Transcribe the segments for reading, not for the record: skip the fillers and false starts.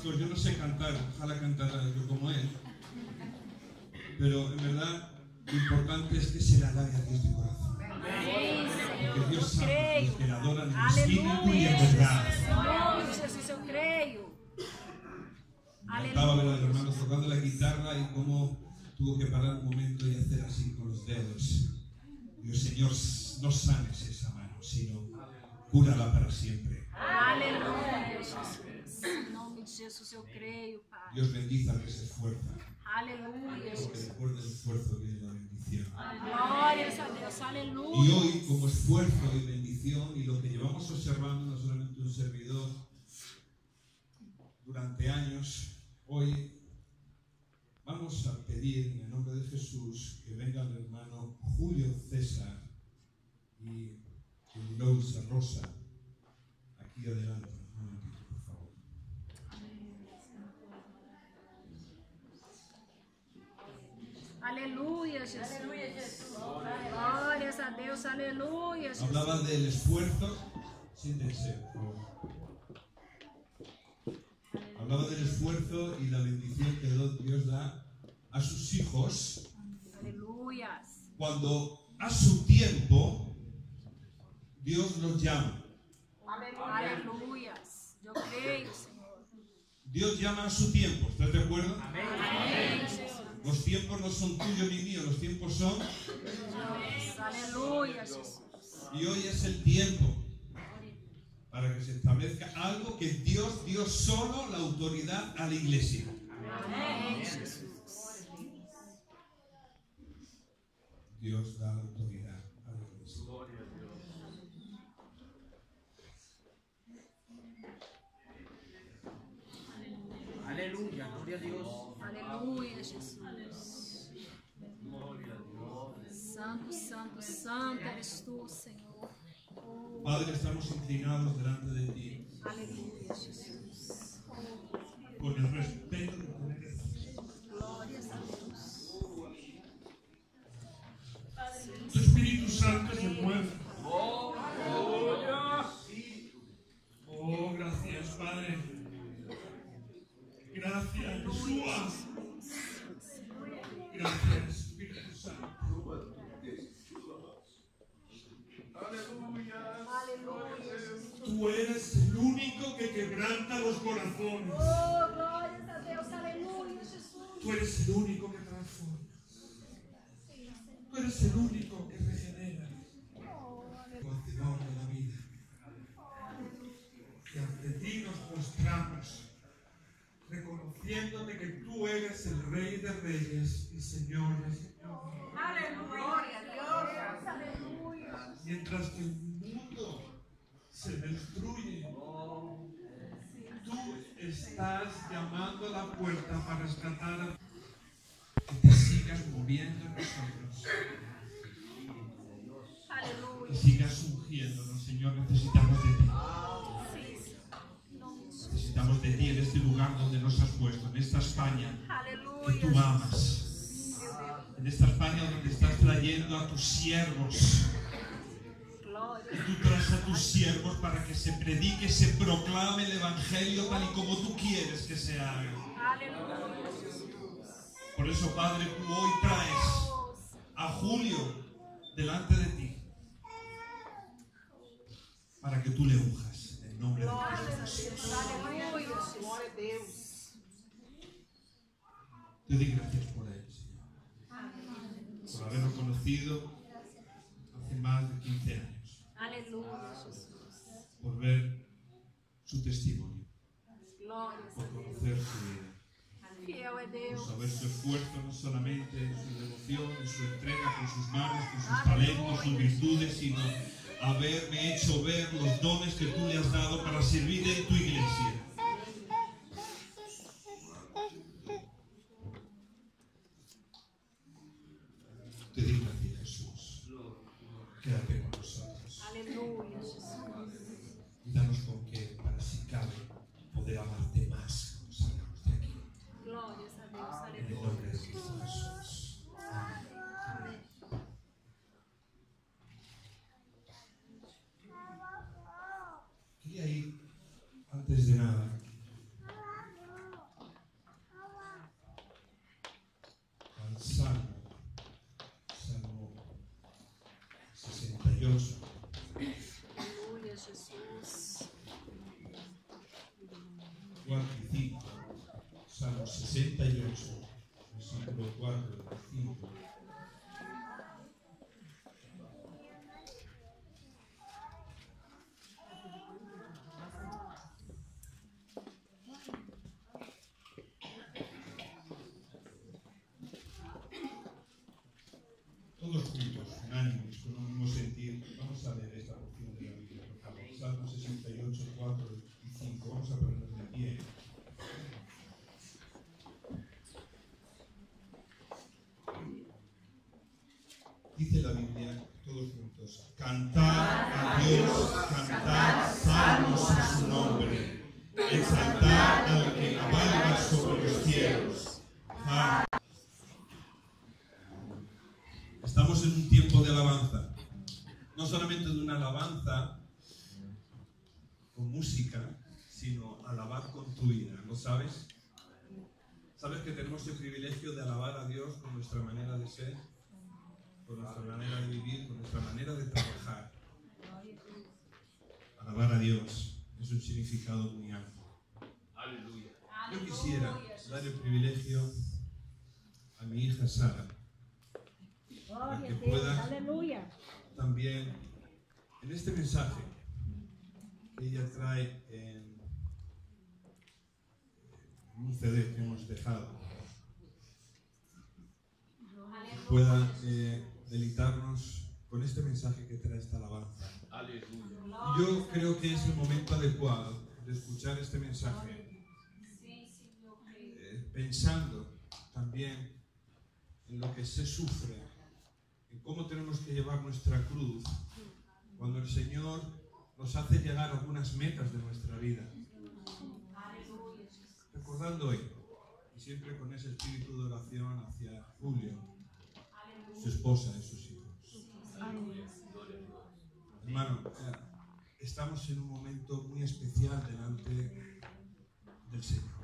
pastor, yo no sé cantar, ojalá cantara yo como él, pero en verdad lo importante es que se le alabe a Dios de corazón. Porque Dios ama a los que le adoran en espíritu y en verdad. Eu creio. Estaba ver al hermano tocando la guitarra y cómo tuvo que parar un momento y hacer así con los dedos. Dios, Señor, no sanes esa mano, sino cúrala para siempre. Aleluia, Jesus. Em nome de Jesus eu creio, Pai. Dios bendiga al que se esfuerza. Aleluia, Porque Jesus. después del esfuerzo viene la bendición. Glórias a Deus, aleluia. Y hoy, como esfuerzo y bendición, y lo que llevamos observando, no solamente un servidor, durante años, hoy vamos a pedir en el nombre de Jesús que venga el hermano Julio César y Louisa Rosa aquí adelante. Un momentito, por favor. Aleluia, Jesus. Glórias a Deus, aleluia, Jesus. Hablaba del esfuerzo, siéntense, por favor. Hablaba del esfuerzo y la bendición que Dios da a sus hijos Aleluia. cuando a su tiempo Dios los llama. Aleluia. Eu creio, Senhor. Dios llama a su tiempo, ¿estás de acuerdo? Amém, Jesus. Los tiempos no son tuyos ni míos, los tiempos son... Aleluia, Jesus. Y hoy es el tiempo para que se establezca algo que Dios dio solo la autoridad a la iglesia. Amém, Jesus. Dios da la autoridad a la iglesia. Aleluya, gloria a Dios. Aleluia, Jesus. Santo, santo, santo eres tú, Senhor. Padre, estamos inclinados delante de ti Aleluia, Jesus. con el respeto que te mereces. Glórias a Deus. Tu Espíritu Santo se mueve. Oh, gracias, Padre. Gracias, Jesús. Gracias, Espíritu Santo. Tú eres el único que quebranta los corazones. Oh, glórias a Deus. Aleluia, Jesus. Tú eres el único que transforma. Tú eres el único que regenera. Hacedor de la vida. Y ante ti nos postramos, reconociéndote que tú eres el Rey de Reyes y Señor de Señores. Aleluia, Deus. Aleluia. Mientras que el mundo se destruye, tú estás llamando a la puerta para rescatar a que te sigas moviendo en nosotros, que Aleluia. sigas ungiéndonos, Señor. Necesitamos de ti. Necesitamos de ti en este lugar donde nos has puesto, en esta España que Aleluia. tú amas, en esta España donde estás trayendo a tus siervos. Y tú traes a tus siervos para que se predique, se proclame el Evangelio tal y como tú quieres que se haga. Aleluia. Por eso, Padre, tú hoy traes a Julio delante de ti para que tú le unjas en el nombre de Jesús. Aleluia. Glória a Deus. Te doy gracias por él, Señor, por haberlo conocido hace más de 15 años. Aleluia, Jesus. Por ver su testimonio, Glórias por a Deus. conocer su vida, Fiel é por Deus. saber su esfuerzo, no solamente en su devoción, en su entrega con sus manos, con sus talentos, sus virtudes, sino haberme hecho ver los dones que tú le has dado para servir en tu iglesia. Te doy gracias, Jesús. Quédate con nosotros. Aleluia, Jesus. Y danos con qué, para si cabe, poder amarte más cuando salgamos de aquí. Glórias a Deus. En el Aleluia. nombre de Cristo Jesús. Amém. Quería ir, antes de nada, Salmo 68. Aleluia, Jesus. 4 y 5. Salmo 68, versículo 4 y 5. Todos juntos, en ánimos, con un mismo sentir, vamos a leer esta porción de la Biblia, por favor. Salmo 68, 4 y 5. Vamos a ponernos de pie. Dice la Biblia, todos juntos: cantad a Dios, cantad salmos a su nombre, exaltad al que cabalga sobre los cielos. Estamos en un tiempo de alabanza, no solamente de una alabanza con música, sino alabar con tu vida, ¿lo sabes? ¿Sabes que tenemos el privilegio de alabar a Dios con nuestra manera de ser, con nuestra manera de vivir, con nuestra manera de trabajar? Alabar a Dios es un significado muy amplio. Aleluya. Yo quisiera dar el privilegio a mi hija Sara, para que pueda también, en este mensaje que ella trae en un CD que hemos dejado, pueda deleitarnos con este mensaje que trae esta alabanza. Aleluya. Y yo creo que es el momento adecuado de escuchar este mensaje, pensando también en lo que se sufre, en cómo tenemos que llevar nuestra cruz cuando el Señor nos hace llegar a algunas metas de nuestra vida. Recordando hoy, y siempre con ese espíritu de oración hacia Julio, su esposa y sus hijos. Hermano, estamos en un momento muy especial delante del Señor.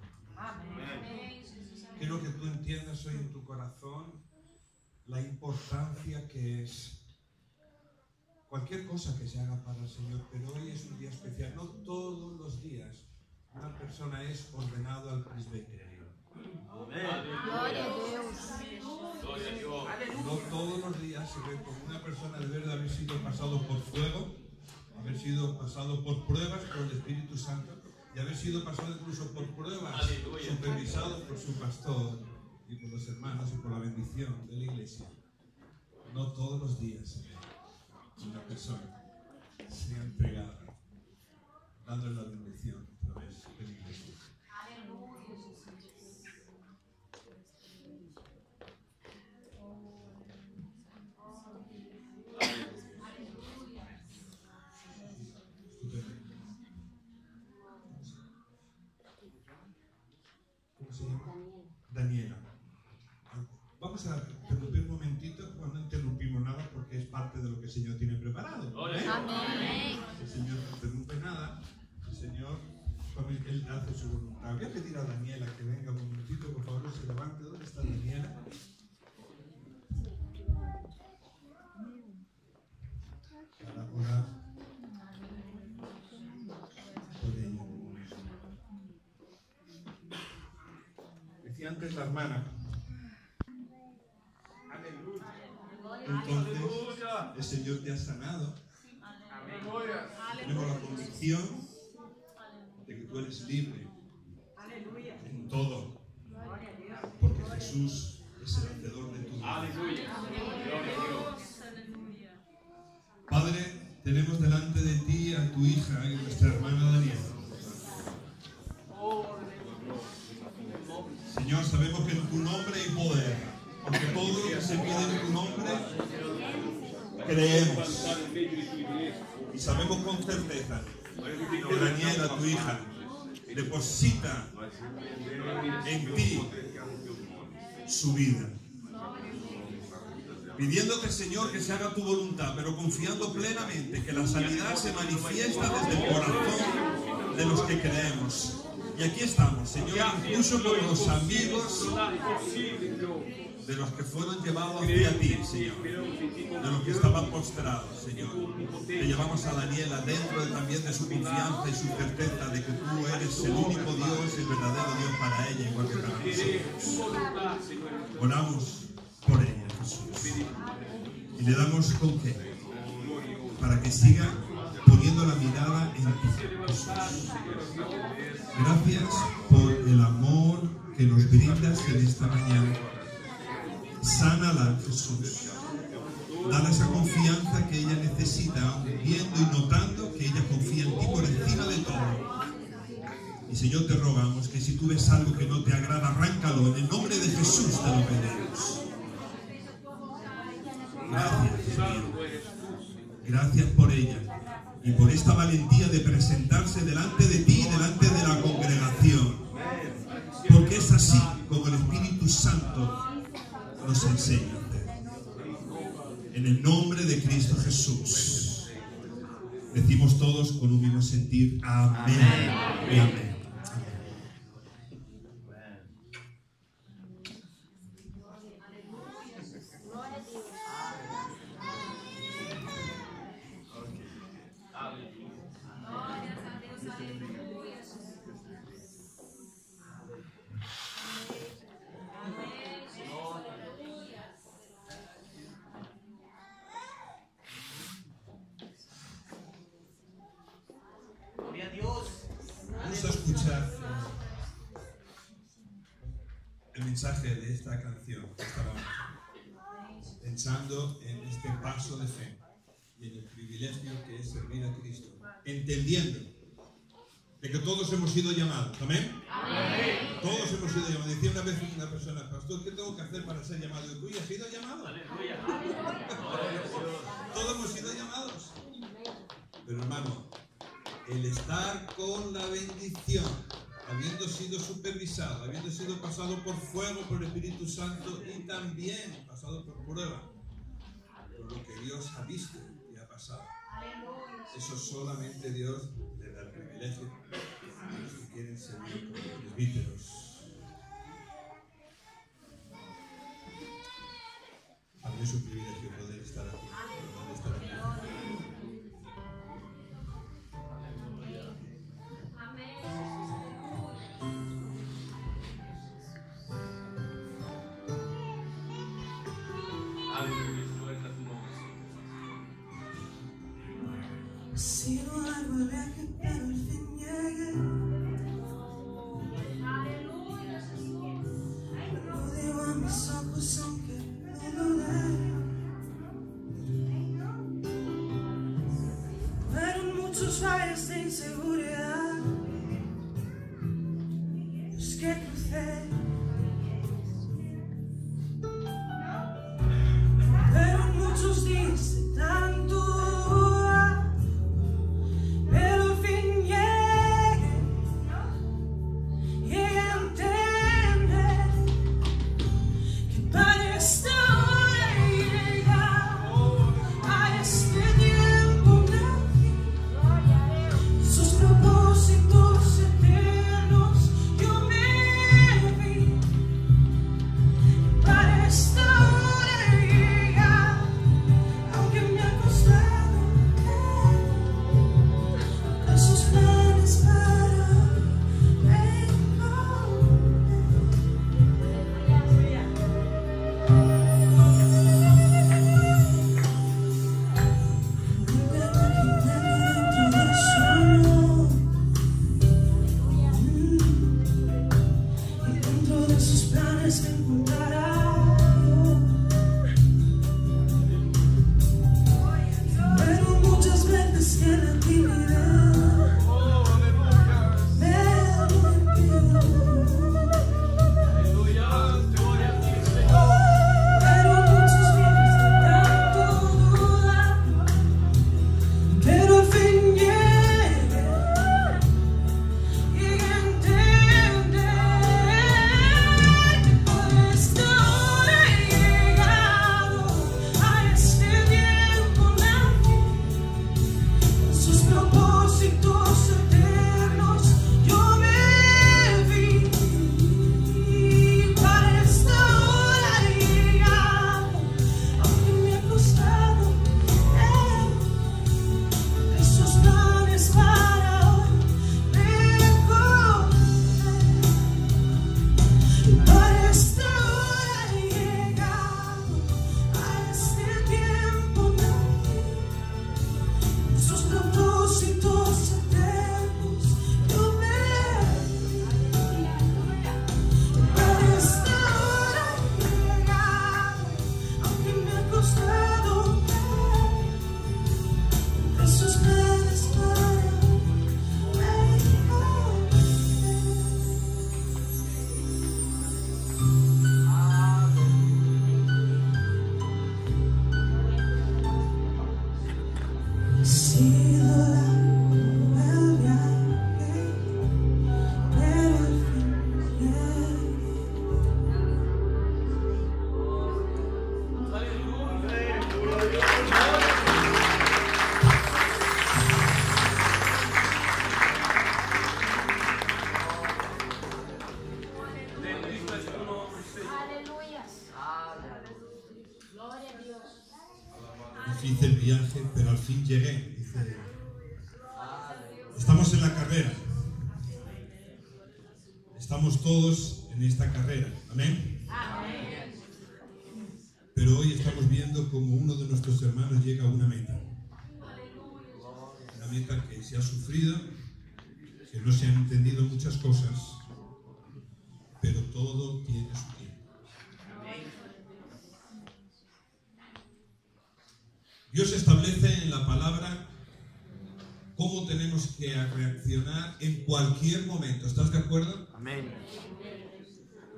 Quiero que tú entiendas hoy en tu corazón la importancia que es cualquier cosa que se haga para el Señor, pero hoy es un día especial. No todos los días una persona es ordenado al presbiterio. Glória a Deus. No todos los días se ve como una persona debe de haber sido pasado por fuego, haber sido pasado por pruebas por el Espíritu Santo y haber sido pasado incluso por pruebas, supervisado por su pastor y por los hermanos y por la bendición de la iglesia. No todos los días se ve una persona sea entregada, dándole la bendición a través de la iglesia. ¿Cómo se llama? Daniela. Vamos a interrumpir un momentito, no interrumpimos nada porque es parte de lo que el Señor tiene preparado. Amén. El Señor no interrumpe nada, el Señor, cuando Él hace su voluntad. Voy a pedir a Daniela que venga un momentito, por favor, se levante. ¿Dónde está Daniela? Para orar por ella. Decía antes la hermana. Entonces, el Señor te ha sanado. Tenemos la convicción de que tú eres libre en todo, porque Jesús es el hacedor de tu vida. Padre, tenemos delante de ti a tu hija y a nuestra hermana Daniela. Señor, sabemos que en tu nombre hay poder, porque todo lo que se pide en tu nombre creemos y sabemos con certeza que Daniela, tu hija, deposita en ti su vida, pidiéndote, Señor, que se haga tu voluntad, pero confiando plenamente que la sanidad se manifiesta desde el corazón de los que creemos. Y aquí estamos, Señor, incluso con los amigos de los que fueron llevados hacia ti, Señor, de los que estaban postrados, Señor. Te llevamos a Daniela dentro también de su confianza y su certeza de que tú eres el único Dios, el verdadero Dios para ella, igual que para nosotros. Oramos por ella, Jesús, y le damos con qué, para que siga poniendo la mirada en ti, Jesús. Gracias por el amor que nos brindas en esta mañana. Sánala, Jesús. Dale esa confianza que ella necesita, viendo y notando que ella confía en ti por encima de todo. Y Señor, te rogamos que si tú ves algo que no te agrada, arráncalo. En el nombre de Jesús te lo pedimos. Gracias, Dios. Gracias por ella y por esta valentía de presentarse delante de ti y delante de la congregación. Porque es así como el Espíritu Santo nos enseña. En el nombre de Cristo Jesús. Decimos todos con un mismo sentir. Amén. Y amén. Vamos a escuchar el mensaje de esta canción. Estábamos pensando en este paso de fe y en el privilegio que es servir a Cristo, entendiendo de que todos hemos sido llamados. ¿Amén? Amén. Todos hemos sido llamados. Decía una vez una persona: pastor, ¿qué tengo que hacer para ser llamado? Y tú ya has sido llamado. Todos hemos sido llamados. Pero hermano, el estar con la bendición, habiendo sido supervisado, habiendo sido pasado por fuego por el Espíritu Santo y también pasado por prueba, por lo que Dios ha visto y ha pasado. Eso solamente Dios le da el privilegio a los que quieren servir como presbíteros. Para mí es un privilegio poder estar aquí. Poder estar aquí. Ha sido largo el viaje, pero al fin llegué. Lo digo a mis ojos aunque no lo den. Fueron muchos valles de inseguridad los que crucé. Fueron muchos días de tanto. Stop. que hice el viaje, pero al fin llegué. Dice, estamos en la carrera. Estamos todos en esta carrera. Amén. Pero hoy estamos viendo como uno de nuestros hermanos llega a una meta. Una meta que se ha sufrido, que no se han entendido muchas cosas, pero todo tiene su tiempo. Dios establece en la palabra cómo tenemos que reaccionar en cualquier momento. ¿Estás de acuerdo? Amén.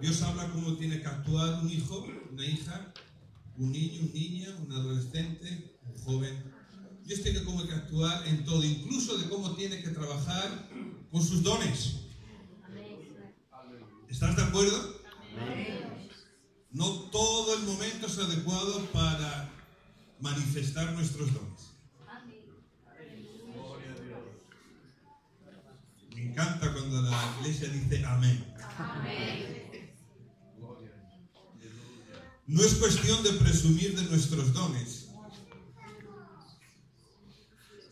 Dios habla cómo tiene que actuar un hijo, una hija, un niño, una niña, un adolescente, un joven. Dios tiene cómo que actuar en todo, incluso de cómo tiene que trabajar con sus dones. ¿Estás de acuerdo? No todo el momento es adecuado para manifestar nuestros dones. Me encanta cuando la iglesia dice amén. No es cuestión de presumir de nuestros dones,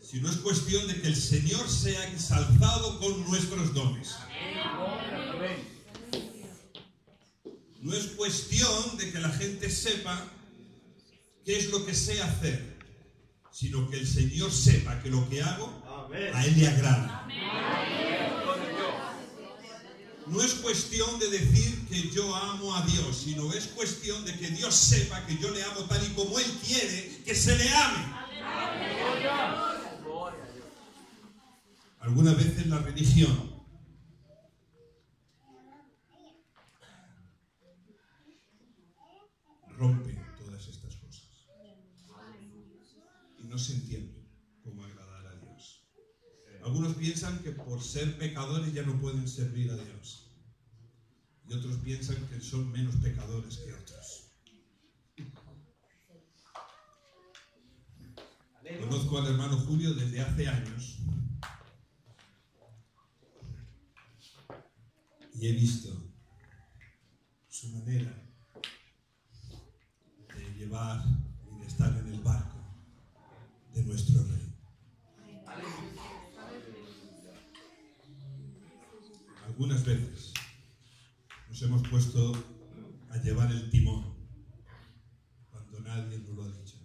sino es cuestión de que el Señor sea exaltado con nuestros dones. No es cuestión de que la gente sepa qué es lo que sé hacer, sino que el Señor sepa que lo que hago a Él le agrada. No es cuestión de decir que yo amo a Dios, sino es cuestión de que Dios sepa que yo le amo tal y como Él quiere que se le ame. Algunas veces la religión rompe todas estas cosas y no se entiende cómo agradar a Dios. Algunos piensan que por ser pecadores ya no pueden servir a Dios, y otros piensan que son menos pecadores que otros. Conozco al hermano Julio desde hace años y he visto su manera de llevar y de estar en el barco de nuestro Rey. Algunas veces nos hemos puesto a llevar el timón cuando nadie nos lo ha dicho.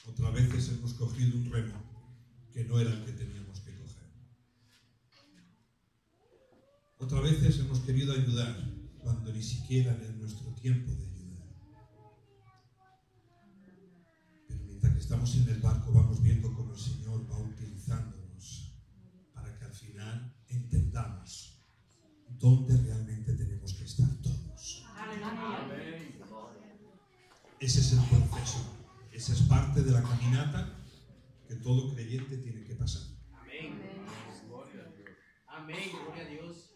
Otras veces hemos cogido un remo que no era el que teníamos que coger. Otras veces hemos querido ayudar cuando ni siquiera era nuestro tiempo de ayudar. Pero mientras que estamos en el barco vamos viendo cómo el Señor va utilizándonos para que al final entendamos dónde realmente tenemos que estar todos. Ese es el proceso. Esa es parte de la caminata que todo creyente tiene que pasar. Amén. Gloria a Dios. Amén. Gloria a Dios.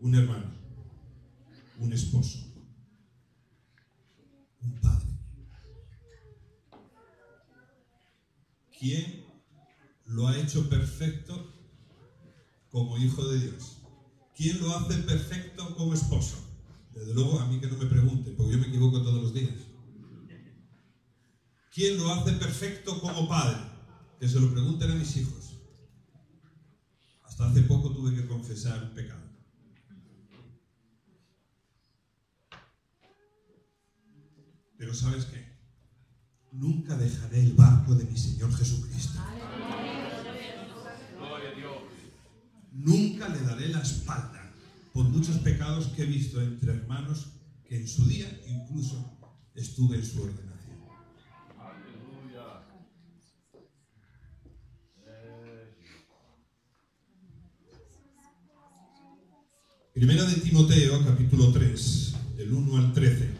Un hermano, un esposo, un padre. ¿Quién lo ha hecho perfecto como hijo de Dios? ¿Quién lo hace perfecto como esposo? Desde luego a mí que no me pregunten, porque yo me equivoco todos los días. ¿Quién lo hace perfecto como padre? Que se lo pregunten a mis hijos. Hasta hace poco tuve que confesar un pecado. Pero ¿sabes qué? Nunca dejaré el barco de mi Señor Jesucristo. Gloria a Dios. Nunca le daré la espalda por muchos pecados que he visto entre hermanos que en su día incluso estuve en su ordenación. Aleluya. Primera de Timoteo, capítulo 3, del 1 al 13.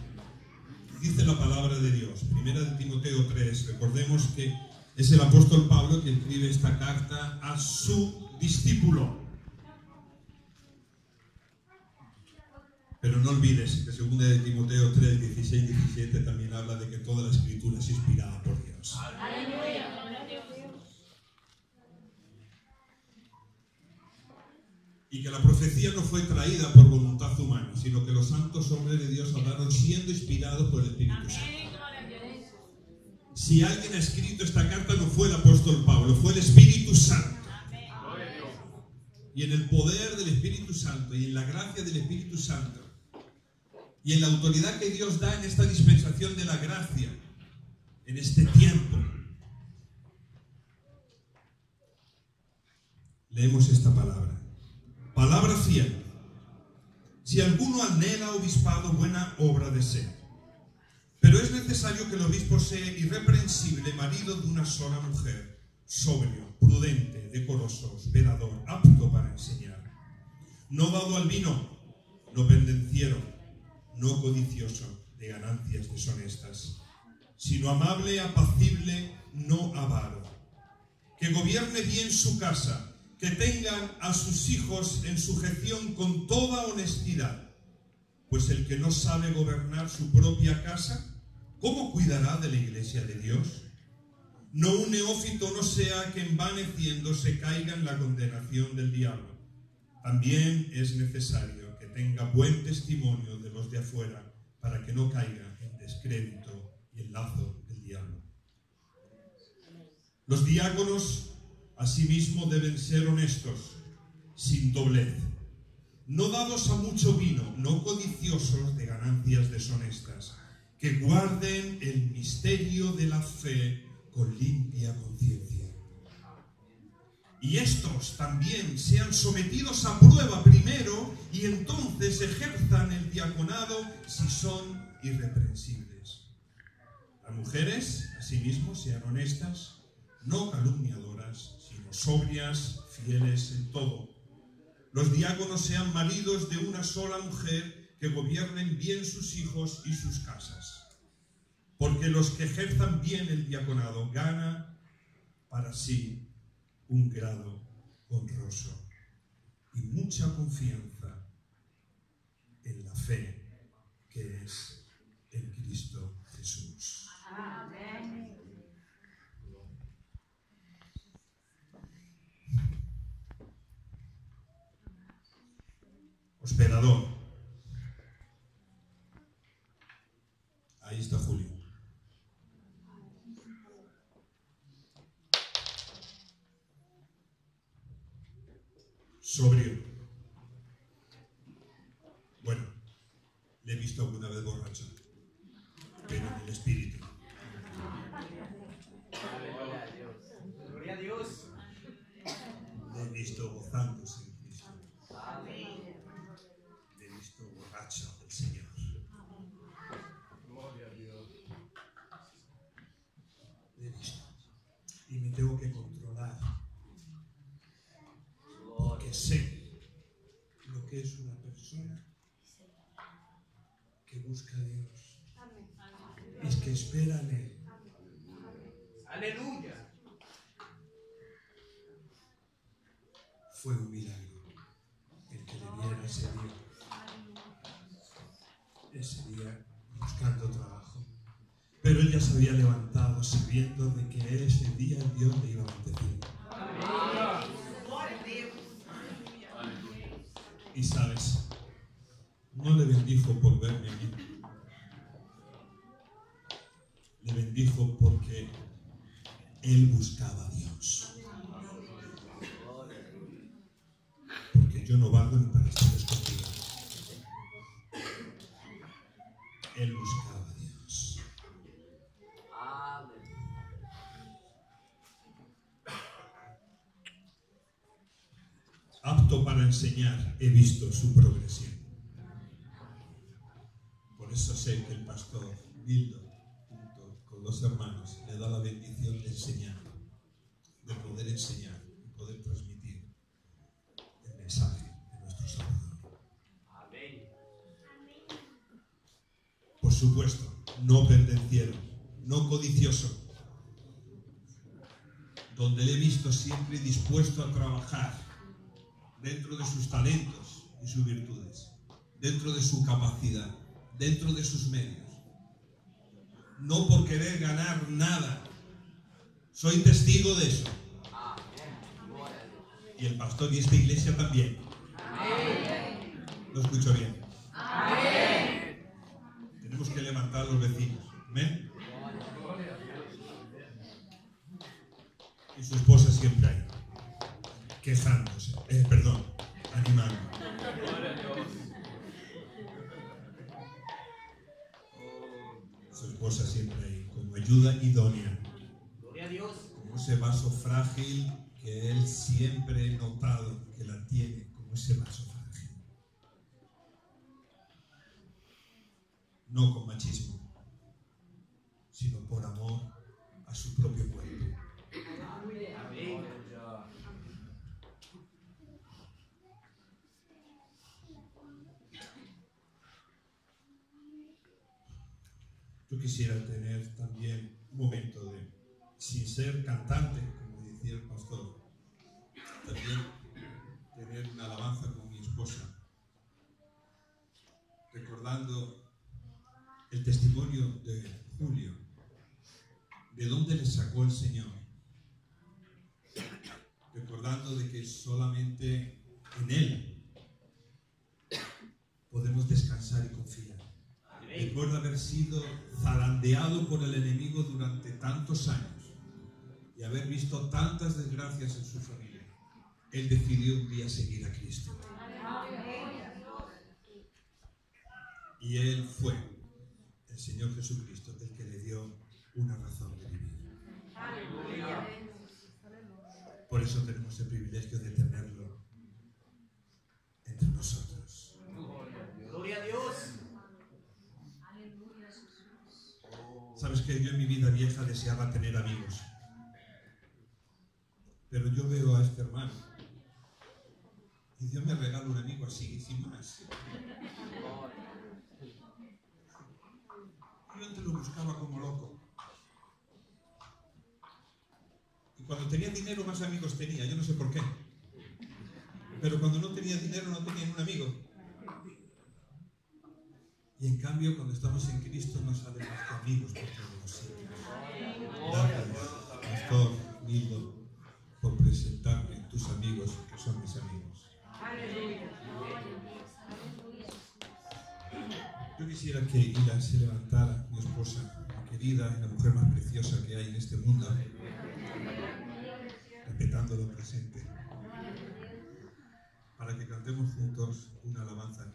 Dice la palabra de Dios. Primera de Timoteo 3. Recordemos que es el apóstol Pablo que escribe esta carta a su discípulo. Pero no olvides que segunda de Timoteo 3, 16 y 17 también habla de que toda la escritura es inspirada por Dios. Y que la profecía no fue traída por voluntad humana, sino que los santos hombres de Dios hablaron siendo inspirados por el Espíritu Santo. Si alguien ha escrito esta carta, no fue el apóstol Pablo, fue el Espíritu Santo. Y en el poder del Espíritu Santo y en la gracia del Espíritu Santo y en la autoridad que Dios da en esta dispensación de la gracia, en este tiempo, leemos esta palabra. Palabra fiel. Si alguno anhela obispado, buena obra desea. Pero es necesario que el obispo sea irreprensible, marido de una sola mujer, sobrio, prudente, decoroso, hospedador, apto para enseñar. No dado al vino, no pendenciero, no codicioso de ganancias deshonestas, sino amable, apacible, no avaro. Que gobierne bien su casa, que tengan a sus hijos en sujeción con toda honestidad, pues el que no sabe gobernar su propia casa, ¿cómo cuidará de la iglesia de Dios? No un neófito no sea que envaneciéndose caiga en la condenación del diablo. También es necesario que tenga buen testimonio de los de afuera, para que no caiga en descrédito y en lazo del diablo. Los diáconos asimismo deben ser honestos, sin doblez, no dados a mucho vino, no codiciosos de ganancias deshonestas, que guarden el misterio de la fe con limpia conciencia. Y estos también sean sometidos a prueba primero y entonces ejerzan el diaconado si son irreprensibles. Las mujeres, asimismo, sean honestas, no calumniadoras, sino sobrias, fieles en todo. Los diáconos sean maridos de una sola mujer, que gobiernen bien sus hijos y sus casas. Porque los que ejerzan bien el diaconado ganan para sí un grado honroso y mucha confianza en la fe que es en Cristo Jesús. Amén. Hospedador. Ahí está Julio. Sobrio. Bueno, le he visto alguna vez borracho, pero en el espíritu. Gloria a Dios. Le he visto gozándose en Cristo. Le he visto borracho del Señor. Gloria a Dios. Le he visto. Y me tengo que controlar. Porque sé lo que es una persona que busca a Dios. Es que espera en Él. Aleluya. Fue un milagro el que le diera ese día buscando trabajo. Pero él ya se había levantado sabiendo de que ese día Dios le iba a bendecir. Y sabes, no le bendijo por verme a mí. Le bendijo porque él buscaba a Dios. Porque yo no valgo ni para estar escondido. Él buscaba a Dios. Apto para enseñar, he visto su progresión. Por eso sé que el pastor Bildo, junto con los hermanos, le da la bendición de enseñar, de poder enseñar y poder transmitir el mensaje de nuestro Salvador. Amén. Por supuesto, no pendenciero, no codicioso, donde le he visto siempre dispuesto a trabajar dentro de sus talentos y sus virtudes, dentro de su capacidad, dentro de sus medios. No por querer ganar nada. Soy testigo de eso. Y el pastor y esta iglesia también. Lo escucho bien. Amén. Tenemos que levantar a los vecinos. Amén. Y su esposa siempre ahí, quejándose, animando. Su esposa siempre ahí, como ayuda idónea. Gloria a Dios. Como ese vaso frágil que él siempre he notado que la tiene, como ese vaso frágil. No con machismo, sino por amor a su propio cuerpo. Amén. Yo quisiera tener también un momento de, sin ser cantante, como decía el pastor, también tener una alabanza con mi esposa, recordando el testimonio de Julio, de dónde le sacó el Señor, recordando de que solamente en Él podemos descansar y confiar. Después de haber sido zarandeado por el enemigo durante tantos años y haber visto tantas desgracias en su familia, él decidió un día seguir a Cristo. Y él fue el Señor Jesucristo el que le dio una razón de vivir. Por eso tenemos el privilegio de tenerlo entre nosotros. Gloria a Dios. Sabes que yo en mi vida vieja deseaba tener amigos, pero yo veo a este hermano y Dios me regala un amigo así, sin más. Yo antes lo buscaba como loco, y cuando tenía dinero más amigos tenía, yo no sé por qué, pero cuando no tenía dinero no tenía un amigo. Y en cambio, cuando estamos en Cristo, nos salen más que amigos por todos los sitios. Gracias, Pastor Nildo, por presentarme tus amigos, que son mis amigos. Yo quisiera que Ila se levantara, mi esposa, mi querida, y la mujer más preciosa que hay en este mundo, respetando lo presente, para que cantemos juntos una alabanza.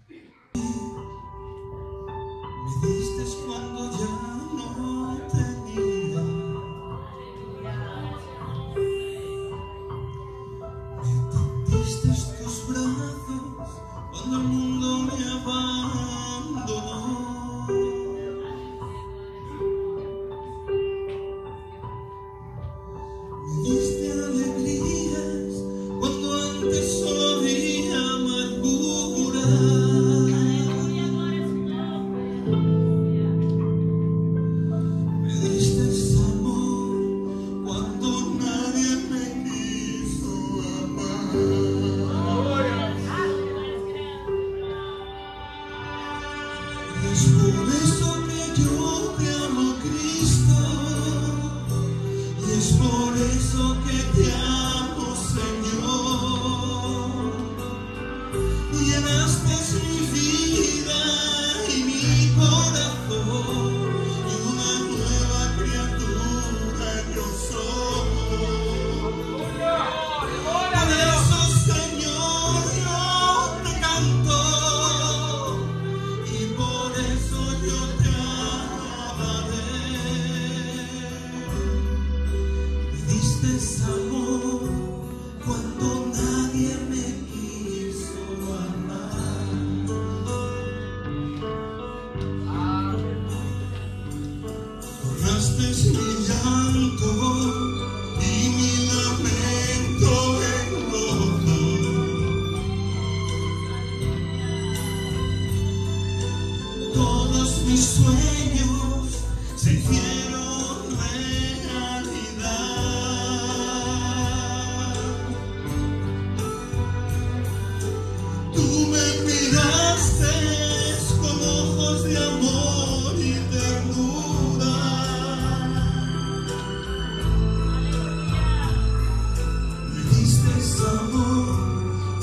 Me diste cuando ya no tenía, me tendiste tus brazos cuando el mundo me abandonó. Me diste alegrías cuando antes solo había amargura.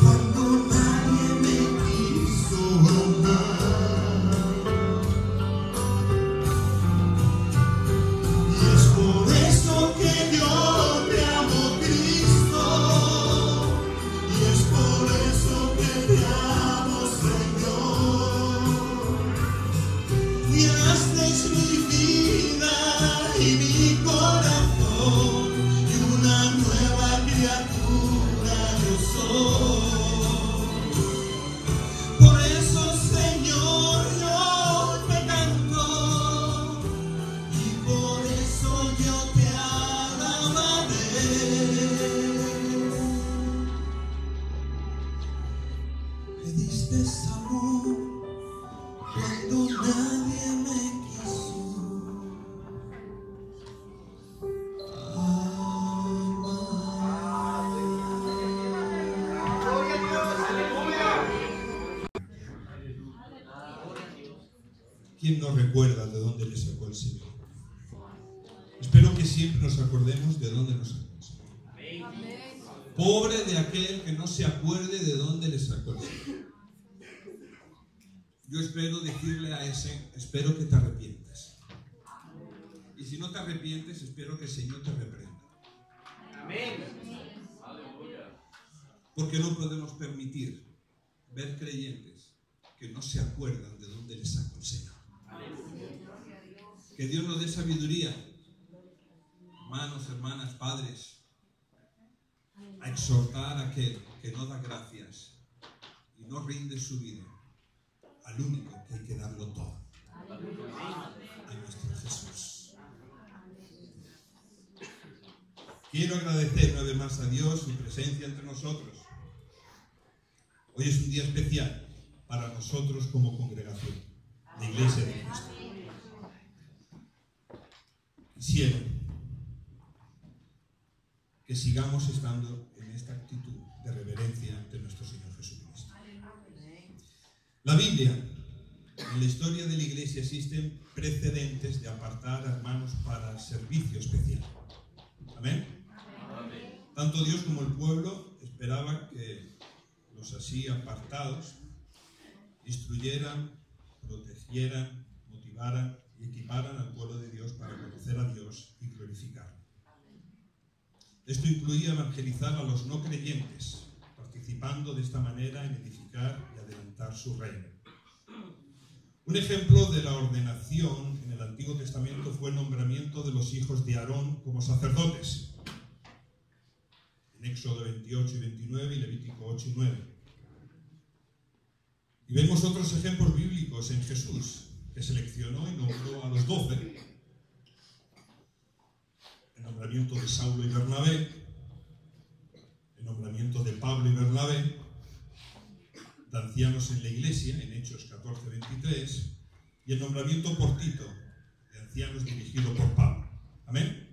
Cuando nadie me quiso me diste amor cuando nadie me quiso amar. Gloria a Dios, aleluya. ¿Quién no recuerda de dónde le sacó el Señor? Espero que siempre nos acordemos de dónde nos sacó el Señor. Pobre de aquel que no se acuerde de dónde le sacó el Señor. Yo espero decirle a ese, espero que te arrepientas. Y si no te arrepientes, espero que el Señor te reprenda. Amén. Porque no podemos permitir ver creyentes que no se acuerdan de dónde les sacó el Señor. Que Dios nos dé sabiduría, hermanos, hermanas, padres, a exhortar a aquel que no da gracias y no rinde su vida al único que hay que darlo todo, a nuestro Jesús. Quiero agradecer una vez más a Dios su presencia entre nosotros. Hoy es un día especial para nosotros como congregación de Iglesia de Cristo. Quisiera que sigamos estando en esta actitud de reverencia ante nuestro Señor Jesucristo. La Biblia, en la historia de la Iglesia existen precedentes de apartar a hermanos para servicio especial. Amén. Tanto Dios como el pueblo esperaban que los así apartados instruyeran, protegieran, motivaran y equiparan al pueblo de Dios para conocer a Dios y glorificarlo. Esto incluía evangelizar a los no creyentes, participando de esta manera en edificar y adelantar su reino. Un ejemplo de la ordenación en el Antiguo Testamento fue el nombramiento de los hijos de Aarón como sacerdotes, en Éxodo 28 y 29 y Levítico 8 y 9. Y vemos otros ejemplos bíblicos en Jesús, que seleccionó y nombró a los 12, el nombramiento de Saulo y Bernabé, el nombramiento de Pablo y Bernabé, de ancianos en la iglesia, en Hechos 14-23, y el nombramiento por Tito, de ancianos dirigido por Pablo. Amén.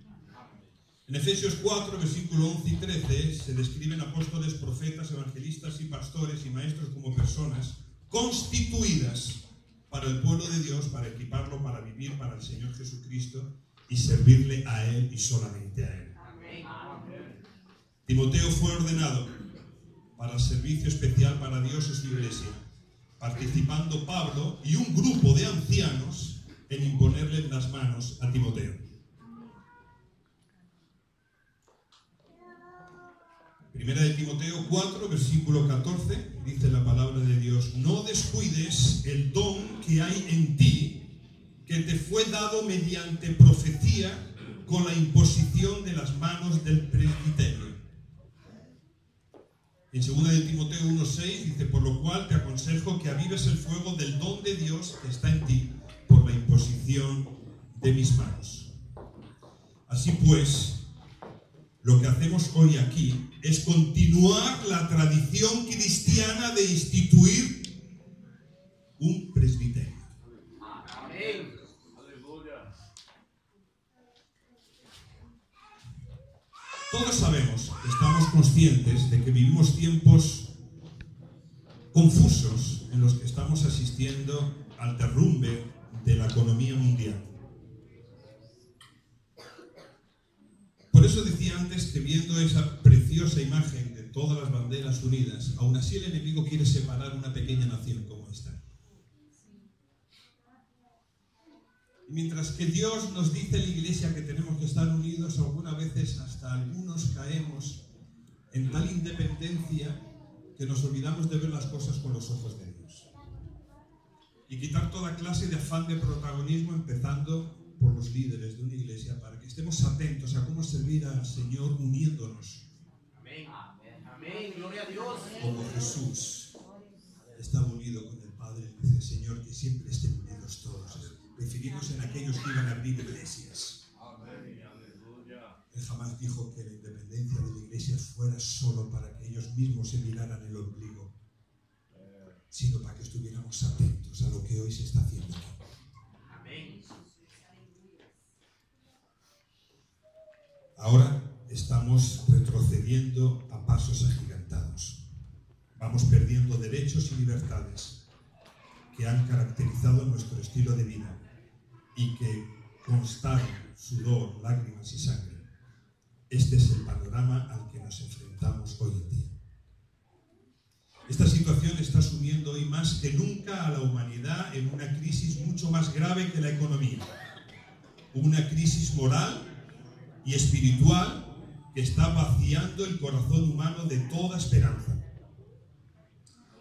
En Efesios 4, versículo 11 y 13, se describen apóstoles, profetas, evangelistas y pastores y maestros como personas constituidas para el pueblo de Dios, para equiparlo, para vivir para el Señor Jesucristo y servirle a Él y solamente a Él. Timoteo fue ordenado para el servicio especial para Dios y su iglesia, participando Pablo y un grupo de ancianos en imponerle las manos a Timoteo. Primera de Timoteo 4, versículo 14, dice la palabra de Dios: no descuides el don que hay en ti, que te fue dado mediante profecía con la imposición de las manos del presbiterio. En 2 de Timoteo 1:6 dice: por lo cual te aconsejo que avives el fuego del don de Dios que está en ti por la imposición de mis manos. Así pues, lo que hacemos hoy aquí es continuar la tradición cristiana de instituir un presbiterio. Amén. Aleluya. Todos sabemos, estamos conscientes de que vivimos tiempos confusos en los que estamos asistiendo al derrumbe de la economía mundial. Por eso decía antes que viendo esa preciosa imagen de todas las banderas unidas, aún así el enemigo quiere separar una pequeña nación como esta. Y mientras que Dios nos dice en la iglesia que tenemos que estar unidos, algunas veces hasta algunos caemos en tal independencia que nos olvidamos de ver las cosas con los ojos de Dios. Y quitar toda clase de afán de protagonismo, empezando por los líderes de una iglesia, para que estemos atentos a cómo servir al Señor uniéndonos. Amén. Amén. Gloria a Dios. Como Jesús estaba unido con el Padre, dice: Señor, que siempre estén unidos todos. Refiriéndose en aquellos que iban a abrir iglesias. Amén. Aleluya. Él jamás dijo que la independencia de la iglesia fuera solo para que ellos mismos se miraran el ombligo. sino para que estuviéramos atentos a lo que hoy se está haciendo aquí. Amén. Ahora estamos retrocediendo a pasos agigantados. Vamos perdiendo derechos y libertades que han caracterizado nuestro estilo de vida y que constaron sudor, lágrimas y sangre. Este es el panorama al que nos enfrentamos hoy en día. Esta situación está sumiendo hoy más que nunca a la humanidad en una crisis mucho más grave que la economía. Una crisis moral y espiritual que está vaciando el corazón humano de toda esperanza.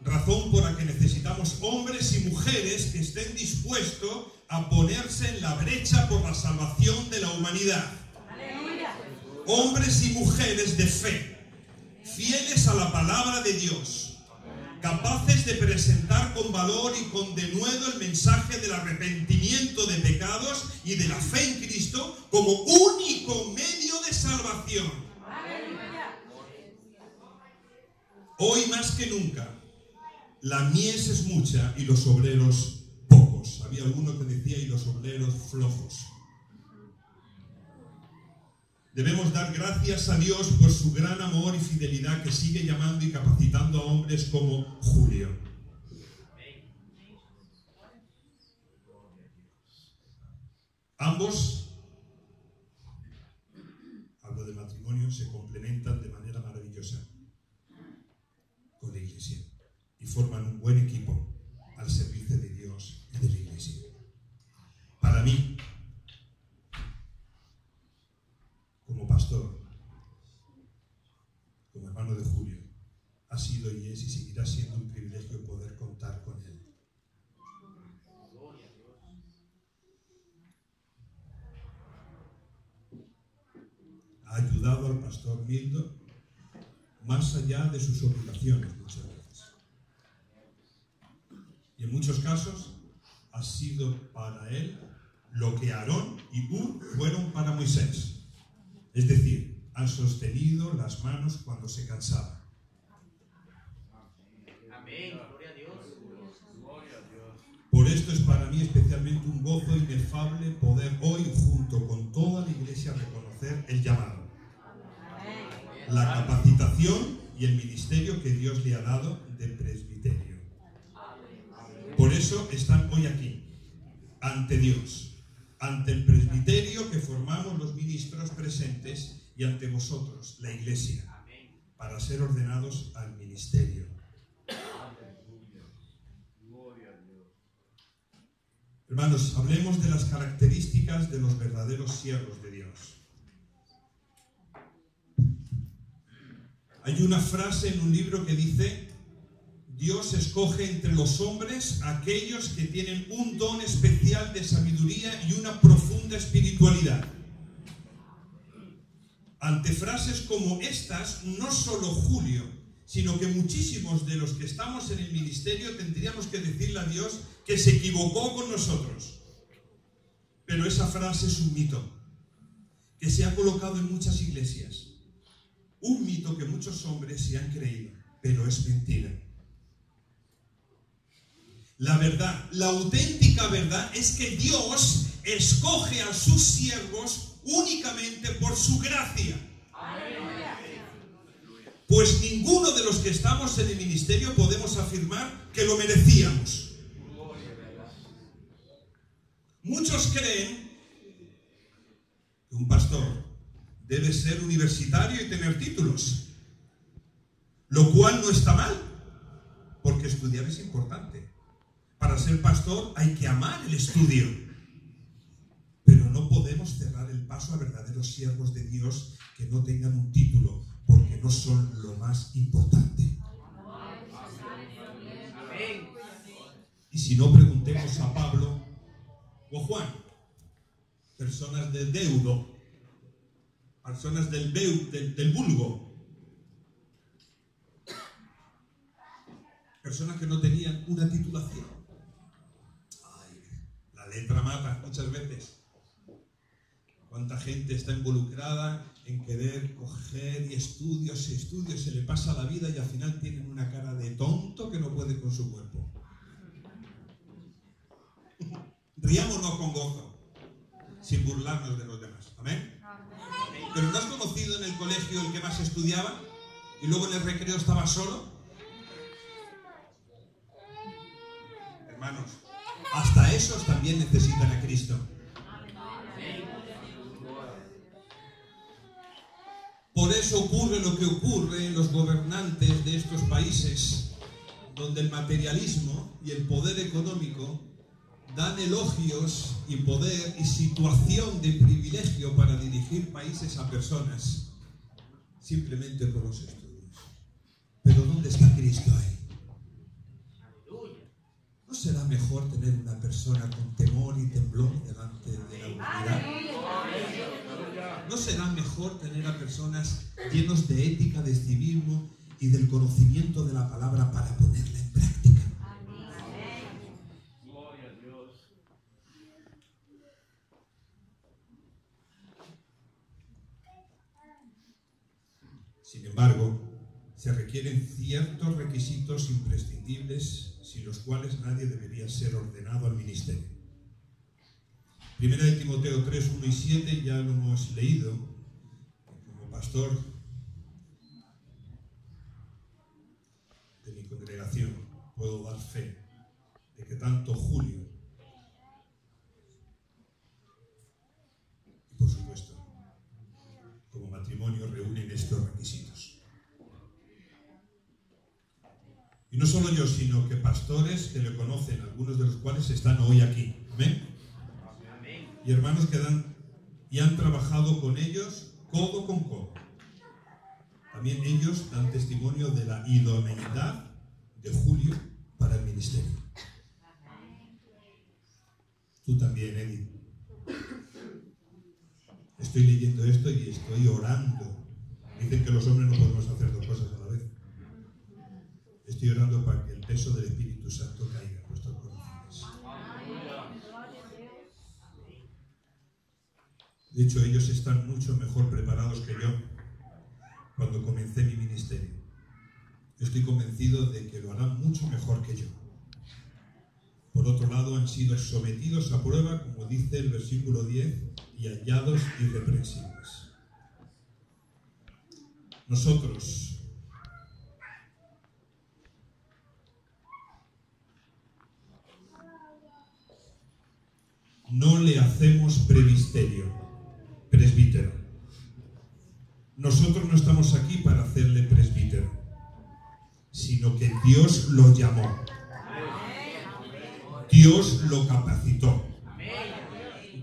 Razón por la que necesitamos hombres y mujeres que estén dispuestos a ponerse en la brecha por la salvación de la humanidad. Aleluya. Hombres y mujeres de fe, fieles a la palabra de Dios, capaces de presentar con valor y con denuedo el mensaje del arrepentimiento de pecados y de la fe en Cristo como único medio de salvación. Aleluya. Hoy más que nunca, la mies es mucha y los obreros pocos. Había alguno que decía, y los obreros flojos. Debemos dar gracias a Dios por su gran amor y fidelidad que sigue llamando y capacitando a hombres como Julio. Ambos, hablo de matrimonio, se complementan de manera maravillosa con la Iglesia y forman un buen equipo al servicio de Dios y de la Iglesia. Para mí, como pastor, como hermano de Julio, ha sido y es y seguirá siendo un privilegio poder contar con él. Ha ayudado al pastor Mildo más allá de sus obligaciones muchas veces. Y en muchos casos ha sido para él lo que Aarón y Hur fueron para Moisés. Es decir, han sostenido las manos cuando se cansaba. Amén. Gloria a Dios. Gloria a Dios. Por esto es para mí especialmente un gozo inefable poder hoy, junto con toda la Iglesia, reconocer el llamado, la capacitación y el ministerio que Dios le ha dado de presbiterio. Por eso están hoy aquí, ante Dios, ante el presbiterio que formamos los ministros presentes y ante vosotros, la Iglesia, para ser ordenados al ministerio. Gloria a Dios. Hermanos, hablemos de las características de los verdaderos siervos de Dios. Hay una frase en un libro que dice: Dios escoge entre los hombres a aquellos que tienen un don especial de sabiduría y una profunda espiritualidad. Ante frases como estas, no solo Julio, sino que muchísimos de los que estamos en el ministerio tendríamos que decirle a Dios que se equivocó con nosotros. Pero esa frase es un mito que se ha colocado en muchas iglesias. Un mito que muchos hombres se han creído, pero es mentira. La verdad, la auténtica verdad es que Dios escoge a sus siervos únicamente por su gracia. Aleluya. Pues ninguno de los que estamos en el ministerio podemos afirmar que lo merecíamos. Muchos creen que un pastor debe ser universitario y tener títulos, lo cual no está mal, porque estudiar es importante. Para ser pastor hay que amar el estudio, pero no podemos cerrar el paso a verdaderos siervos de Dios que no tengan un título, porque no son lo más importante. Amén. Y si no, preguntemos a Pablo o Juan, personas del deudo, personas del vulgo, personas que no tenían una titulación. Ay, la letra mata muchas veces. Cuánta gente está involucrada en querer coger y estudios, se le pasa la vida y al final tienen una cara de tonto que no puede con su cuerpo. Riámonos con gozo, sin burlarnos de los demás. Amén. Pero ¿no has conocido en el colegio el que más estudiaba y luego en el recreo estaba solo? Hermanos, hasta esos también necesitan a Cristo. Por eso ocurre lo que ocurre en los gobernantes de estos países, donde el materialismo y el poder económico dan elogios y poder y situación de privilegio para dirigir países a personas simplemente por los estudios. Pero ¿dónde está Cristo ahí? ¿No será mejor tener una persona con temor y temblor delante de la humanidad? ¿No será mejor tener a personas llenos de ética, de civismo y del conocimiento de la palabra para ponerla en práctica? Gloria a Dios. Sin embargo, se requieren ciertos requisitos imprescindibles sin los cuales nadie debería ser ordenado al ministerio. Primera de Timoteo 3, 1 y 7 ya lo hemos leído. Como pastor de mi congregación puedo dar fe de que tanto Julio y por supuesto como matrimonio reúnen estos requisitos. Y no solo yo, sino que pastores que le conocen, algunos de los cuales están hoy aquí. ¿Amén? Y hermanos que han trabajado con ellos codo con codo. También ellos dan testimonio de la idoneidad de Julio para el ministerio. Tú también, Edith. Estoy leyendo esto y estoy orando. Dicen que los hombres no podemos hacer dos cosas a la vez. Estoy orando para que el peso del Espíritu Santo caiga en nuestros corazones. De hecho, ellos están mucho mejor preparados que yo cuando comencé mi ministerio. Estoy convencido de que lo harán mucho mejor que yo. Por otro lado, han sido sometidos a prueba, como dice el versículo 10, y hallados irreprensibles. Nosotros no le hacemos presbítero. Nosotros no estamos aquí para hacerle presbítero, sino que Dios lo llamó. Dios lo capacitó.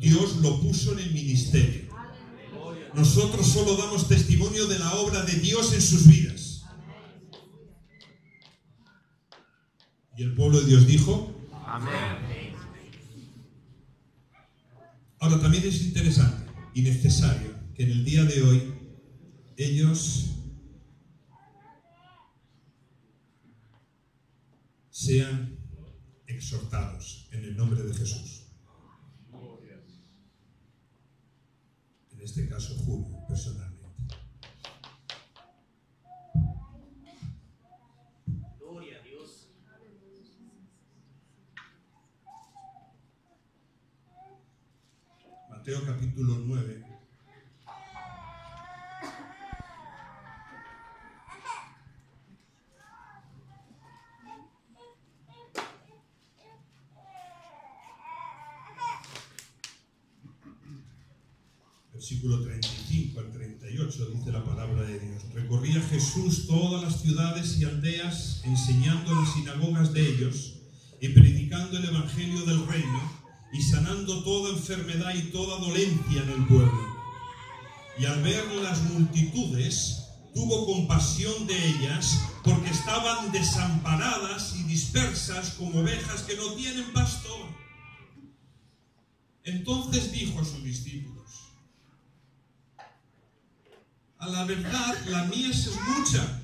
Dios lo puso en el ministerio. Nosotros solo damos testimonio de la obra de Dios en sus vidas. Y el pueblo de Dios dijo: amén. Ahora también es interesante y necesario que en el día de hoy ellos sean exhortados en el nombre de Jesús. En este caso, Julio, personalmente. Gloria a Dios. Mateo capítulo 9. Versículo 35 al 38 dice la palabra de Dios. Recorría Jesús todas las ciudades y aldeas, enseñando en las sinagogas de ellos y predicando el evangelio del reino y sanando toda enfermedad y toda dolencia en el pueblo. Y al ver las multitudes, tuvo compasión de ellas, porque estaban desamparadas y dispersas como ovejas que no tienen pastor. Entonces dijo a sus discípulos: a la verdad, la mies es mucha,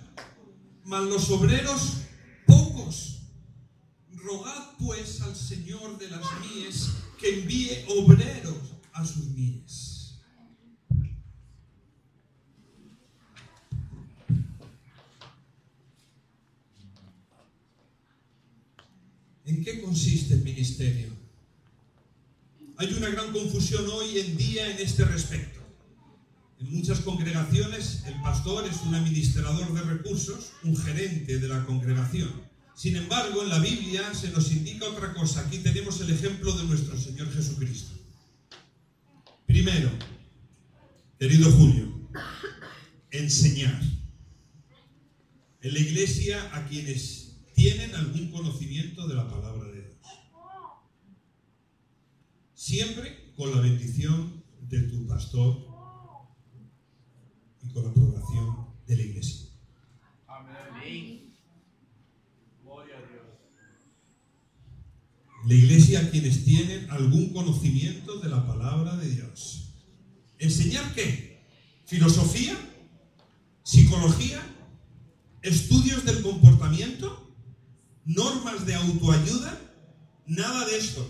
mas los obreros pocos. Rogad pues al Señor de las mies que envíe obreros a sus mies. ¿En qué consiste el ministerio? Hay una gran confusión hoy en día en este respecto. En muchas congregaciones el pastor es un administrador de recursos, un gerente de la congregación. Sin embargo, en la Biblia se nos indica otra cosa. Aquí tenemos el ejemplo de nuestro Señor Jesucristo. Primero, querido Julio, enseñar. En la iglesia a quienes tienen algún conocimiento de la palabra de Dios. Siempre con la bendición de tu pastor y con la aprobación de la iglesia. Amén. Gloria a Dios. La iglesia a quienes tienen algún conocimiento de la palabra de Dios. ¿Enseñar qué? ¿Filosofía? ¿Psicología? ¿Estudios del comportamiento? ¿Normas de autoayuda? Nada de esto,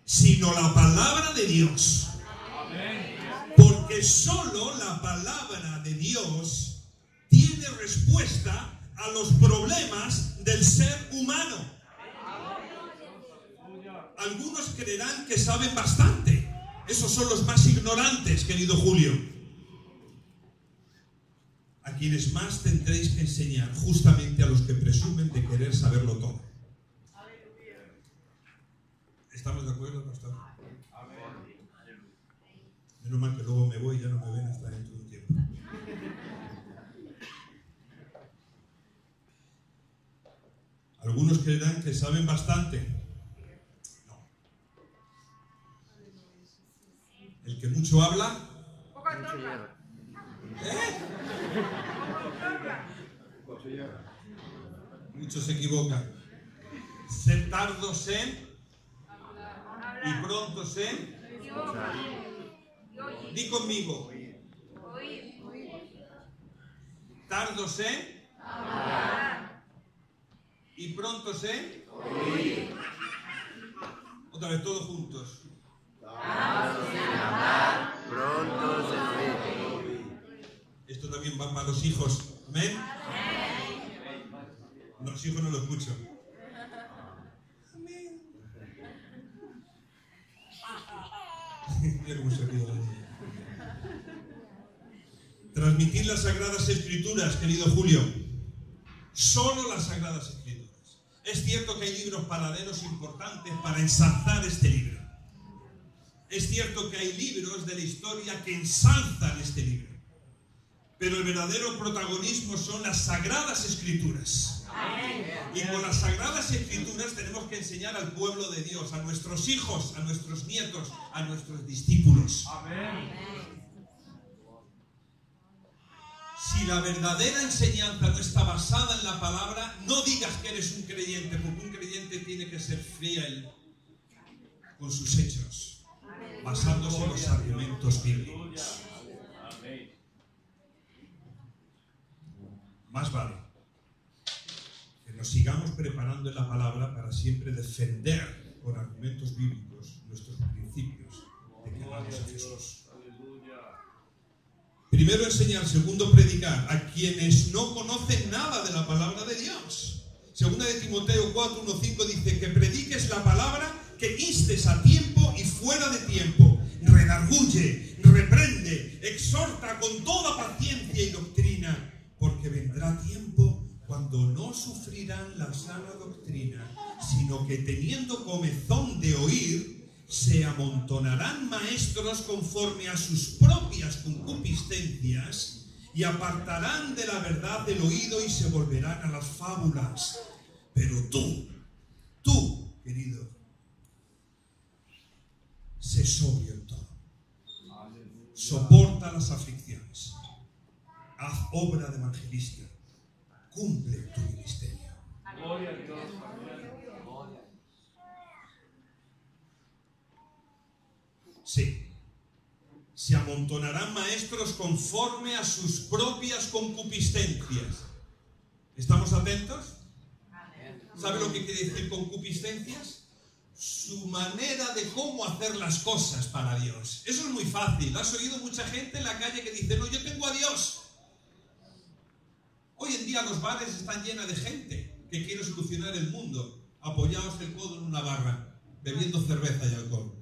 sino la palabra de Dios. Porque solo la palabra de Dios tiene respuesta a los problemas del ser humano. Algunos creerán que saben bastante. Esos son los más ignorantes, querido Julio. A quienes más tendréis que enseñar, justamente a los que presumen de querer saberlo todo. ¿Estamos de acuerdo, pastor? Menos mal que luego me voy y ya no me ven hasta dentro de un tiempo. Algunos creerán que saben bastante. No. El que mucho habla, muchos se equivocan. Ser tardos en y prontos en. Di conmigo. Tardos en y prontos en. Otra vez, todos juntos. Esto también va para los hijos. ¿Amén? Los hijos no lo escuchan. Amén. Mira cómo se ríe. Transmitir las Sagradas Escrituras, querido Julio. Solo las Sagradas Escrituras. Es cierto que hay libros paralelos importantes para ensalzar este libro. Es cierto que hay libros de la historia que ensalzan este libro. Pero el verdadero protagonismo son las Sagradas Escrituras. Y con las Sagradas Escrituras tenemos que enseñar al pueblo de Dios, a nuestros hijos, a nuestros nietos, a nuestros discípulos. Si la verdadera enseñanza no está basada en la palabra, no digas que eres un creyente, porque un creyente tiene que ser fiel con sus hechos, basándose en los argumentos bíblicos. Más vale que nos sigamos preparando en la palabra para siempre defender con argumentos bíblicos nuestros principios de que amamos a Jesús. Primero enseñar, segundo predicar a quienes no conocen nada de la palabra de Dios. Segunda de Timoteo 4, 1, 5 dice que prediques la palabra, que instes a tiempo y fuera de tiempo, redarguye, reprende, exhorta con toda paciencia y doctrina, porque vendrá tiempo cuando no sufrirán la sana doctrina, sino que teniendo comezón de oír, se amontonarán maestros conforme a sus propias concupiscencias y apartarán de la verdad el oído y se volverán a las fábulas. Pero tú, querido, sé sobrio en todo. Soporta las aflicciones. Haz obra de evangelista. Cumple tu ministerio. Gloria a Dios. Sí. Se amontonarán maestros conforme a sus propias concupiscencias. ¿Estamos atentos? ¿Sabe lo que quiere decir concupiscencias? Su manera de cómo hacer las cosas para Dios. Eso es muy fácil. ¿Has oído mucha gente en la calle que dice, no, yo tengo a Dios? Hoy en día los bares están llenos de gente que quiere solucionar el mundo, apoyados el codo en una barra, bebiendo cerveza y alcohol.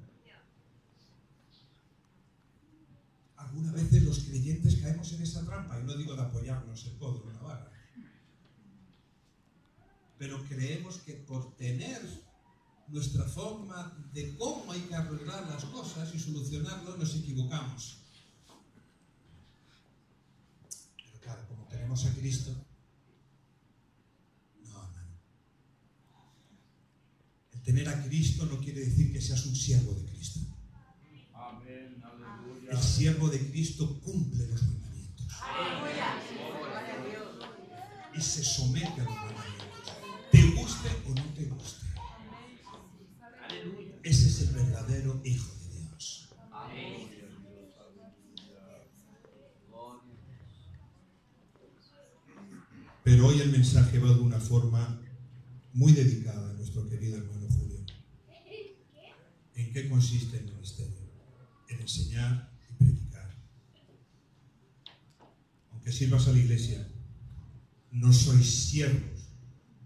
algunas veces los creyentes caemos en esa trampa, y no digo de apoyarnos el codo en una vara, pero creemos que por tener nuestra forma de cómo hay que arreglar las cosas y solucionarlo, nos equivocamos. Pero claro, como tenemos a Cristo, no. El tener a Cristo no quiere decir que seas un siervo de Cristo. Amén, aleluya. El siervo de Cristo cumple los mandamientos. Y se somete a los mandamientos. Te guste o no te guste. Ese es el verdadero Hijo de Dios. Pero hoy el mensaje va de una forma muy dedicada a nuestro querido hermano Julio. ¿En qué consiste el ministerio? En enseñar y predicar. Aunque sirvas a la iglesia, no sois siervos,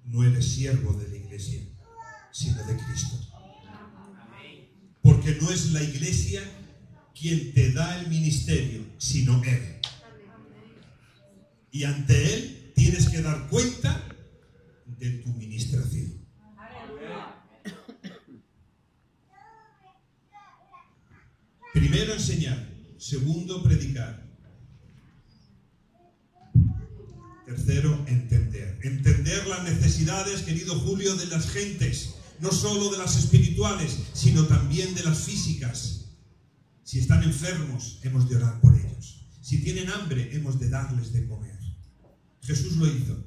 no eres siervo de la iglesia, sino de Cristo. Porque no es la iglesia quien te da el ministerio, sino Él. Y ante Él tienes que dar cuenta de tu ministración. Primero enseñar, segundo predicar, tercero entender. Entender las necesidades, querido Julio, de las gentes. No solo de las espirituales, sino también de las físicas. Si están enfermos, hemos de orar por ellos. Si tienen hambre, hemos de darles de comer. Jesús lo hizo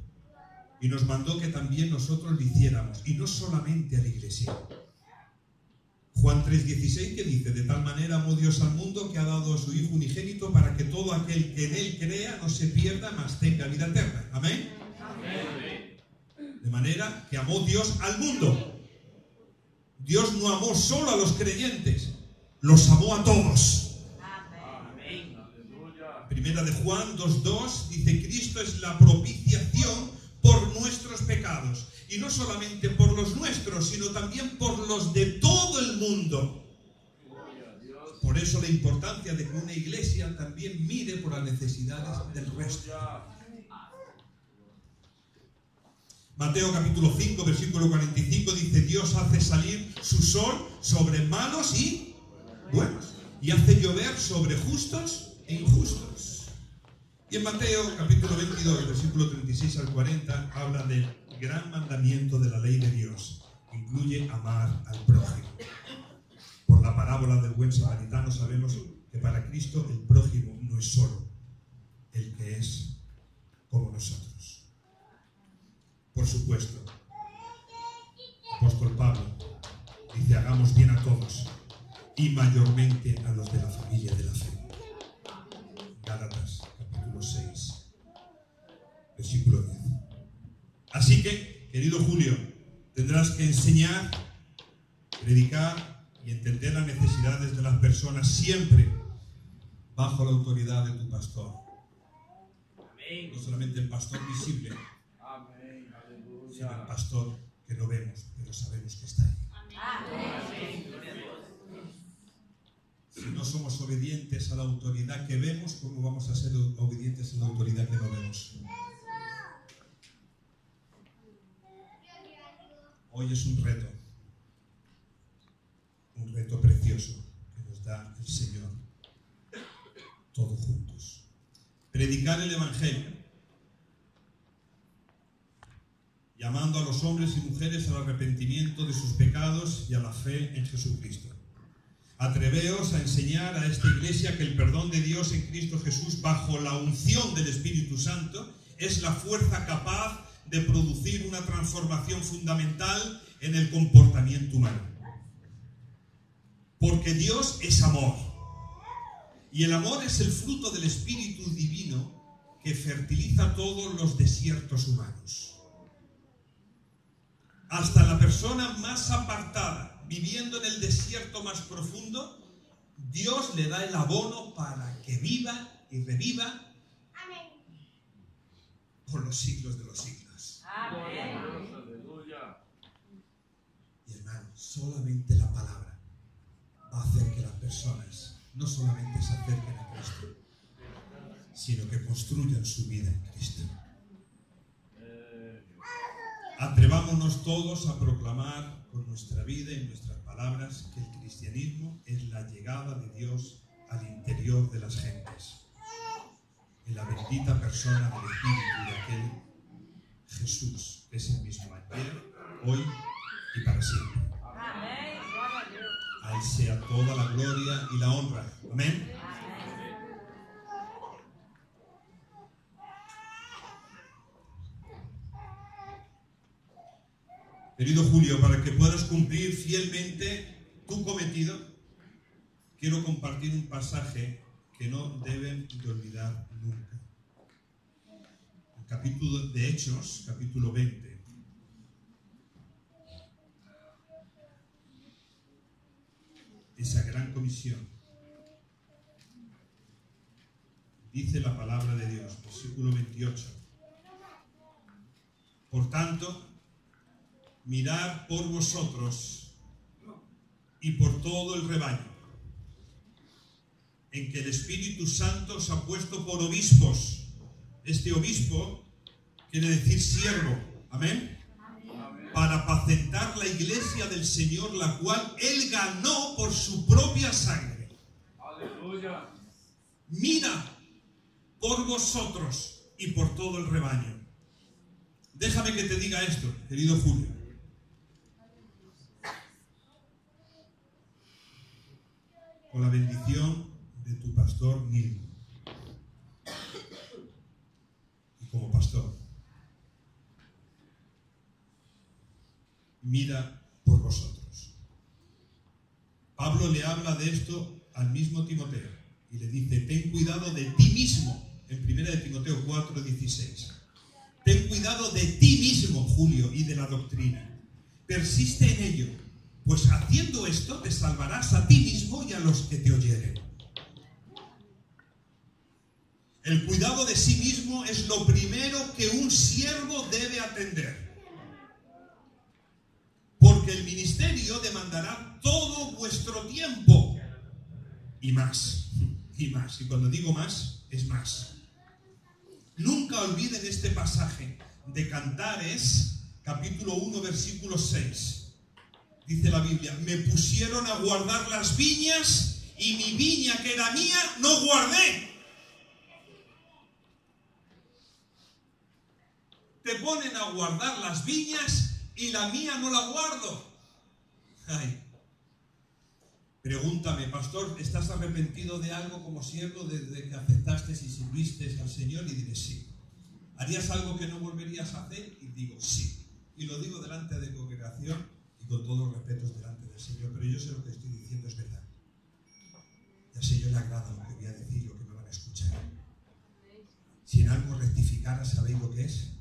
y nos mandó que también nosotros lo hiciéramos, y no solamente a la iglesia. Juan 3:16, que dice: de tal manera amó Dios al mundo que ha dado a su Hijo unigénito para que todo aquel que en Él crea no se pierda, mas tenga vida eterna. Amén. Amén. De manera que amó Dios al mundo. Dios no amó solo a los creyentes, los amó a todos. Amén. Primera de Juan 2:2 dice: Cristo es la propiciación por nuestros pecados, y no solamente por los nuestros, sino también por los de todo el mundo. Por eso la importancia de que una iglesia también mire por las necesidades del resto. Mateo capítulo 5, versículo 45 dice: Dios hace salir su sol sobre malos y buenos, y hace llover sobre justos e injustos. Y en Mateo capítulo 22, versículo 36 al 40, habla del gran mandamiento de la ley de Dios. Incluye amar al prójimo. Por la parábola del buen samaritano sabemos que para Cristo el prójimo no es solo el que es como nosotros. Por supuesto, apóstol Pablo dice: hagamos bien a todos, y mayormente a los de la familia de la fe. Gálatas capítulo 6, versículo 10. Así que, querido Julio, tendrás que enseñar, predicar y entender las necesidades de las personas, siempre bajo la autoridad de tu pastor. Amén. No solamente el pastor visible, Amén. sino el Aleluya. pastor que no vemos, pero sabemos que está ahí. Amén. Si no somos obedientes a la autoridad que vemos, ¿cómo vamos a ser obedientes a la autoridad que no vemos? Hoy es un reto precioso que nos da el Señor, todos juntos. Predicar el Evangelio, llamando a los hombres y mujeres al arrepentimiento de sus pecados y a la fe en Jesucristo. Atreveos a enseñar a esta iglesia que el perdón de Dios en Cristo Jesús, bajo la unción del Espíritu Santo, es la fuerza capaz de producir una transformación fundamental en el comportamiento humano. Porque Dios es amor. Y el amor es el fruto del Espíritu Divino que fertiliza todos los desiertos humanos. Hasta la persona más apartada, viviendo en el desierto más profundo, Dios le da el abono para que viva y reviva por los siglos de los siglos. Amén. Aleluya. Y hermano, solamente la palabra va a hacer que las personas no solamente se acerquen a Cristo, sino que construyan su vida en Cristo. Atrevámonos todos a proclamar con nuestra vida y nuestras palabras que el cristianismo es la llegada de Dios al interior de las gentes, en la bendita persona del Espíritu de aquel Jesús, que es el mismo ayer, hoy y para siempre. Amén. Glória a Deus. A Él sea toda la gloria y la honra. Amén. Querido Julio, para que puedas cumplir fielmente tu cometido, quiero compartir un pasaje que no deben de olvidar nunca. El capítulo de Hechos, capítulo 20. Esa gran comisión. Dice la palabra de Dios, versículo 28. Por tanto, mirad por vosotros y por todo el rebaño, en que el Espíritu Santo os ha puesto por obispos. Este obispo quiere decir siervo. Amén. Para apacentar la iglesia del Señor, la cual Él ganó por su propia sangre. Aleluya. Mira por vosotros y por todo el rebaño. Déjame que te diga esto, querido Julio. Con la bendición de tu pastor Nilmo. Y como pastor, mira por vosotros. Pablo le habla de esto al mismo Timoteo y le dice: ten cuidado de ti mismo, en 1 de Timoteo 4:16. Ten cuidado de ti mismo, Julio, y de la doctrina. Persiste en ello, pues haciendo esto te salvarás a ti mismo y a los que te oyeren. El cuidado de sí mismo es lo primero que un siervo debe atender. Porque el ministerio demandará todo vuestro tiempo. Y más. Y más. Y cuando digo más, es más. Nunca olviden este pasaje de Cantares, capítulo 1, versículo 6. Dice la Biblia: me pusieron a guardar las viñas y mi viña que era mía no guardé. Te ponen a guardar las viñas y la mía no la guardo. Ay. Pregúntame, pastor, ¿estás arrepentido de algo como siervo desde que aceptaste y sirviste al Señor? Y diré sí. ¿Harías algo que no volverías a hacer? Y digo sí. Y lo digo delante de congregación y con todos los respetos delante del Señor, pero yo sé lo que estoy diciendo es verdad. Y al Señor le agrada lo que voy a decir, lo que me van a escuchar. Si en algo rectificara, ¿sabéis lo que es?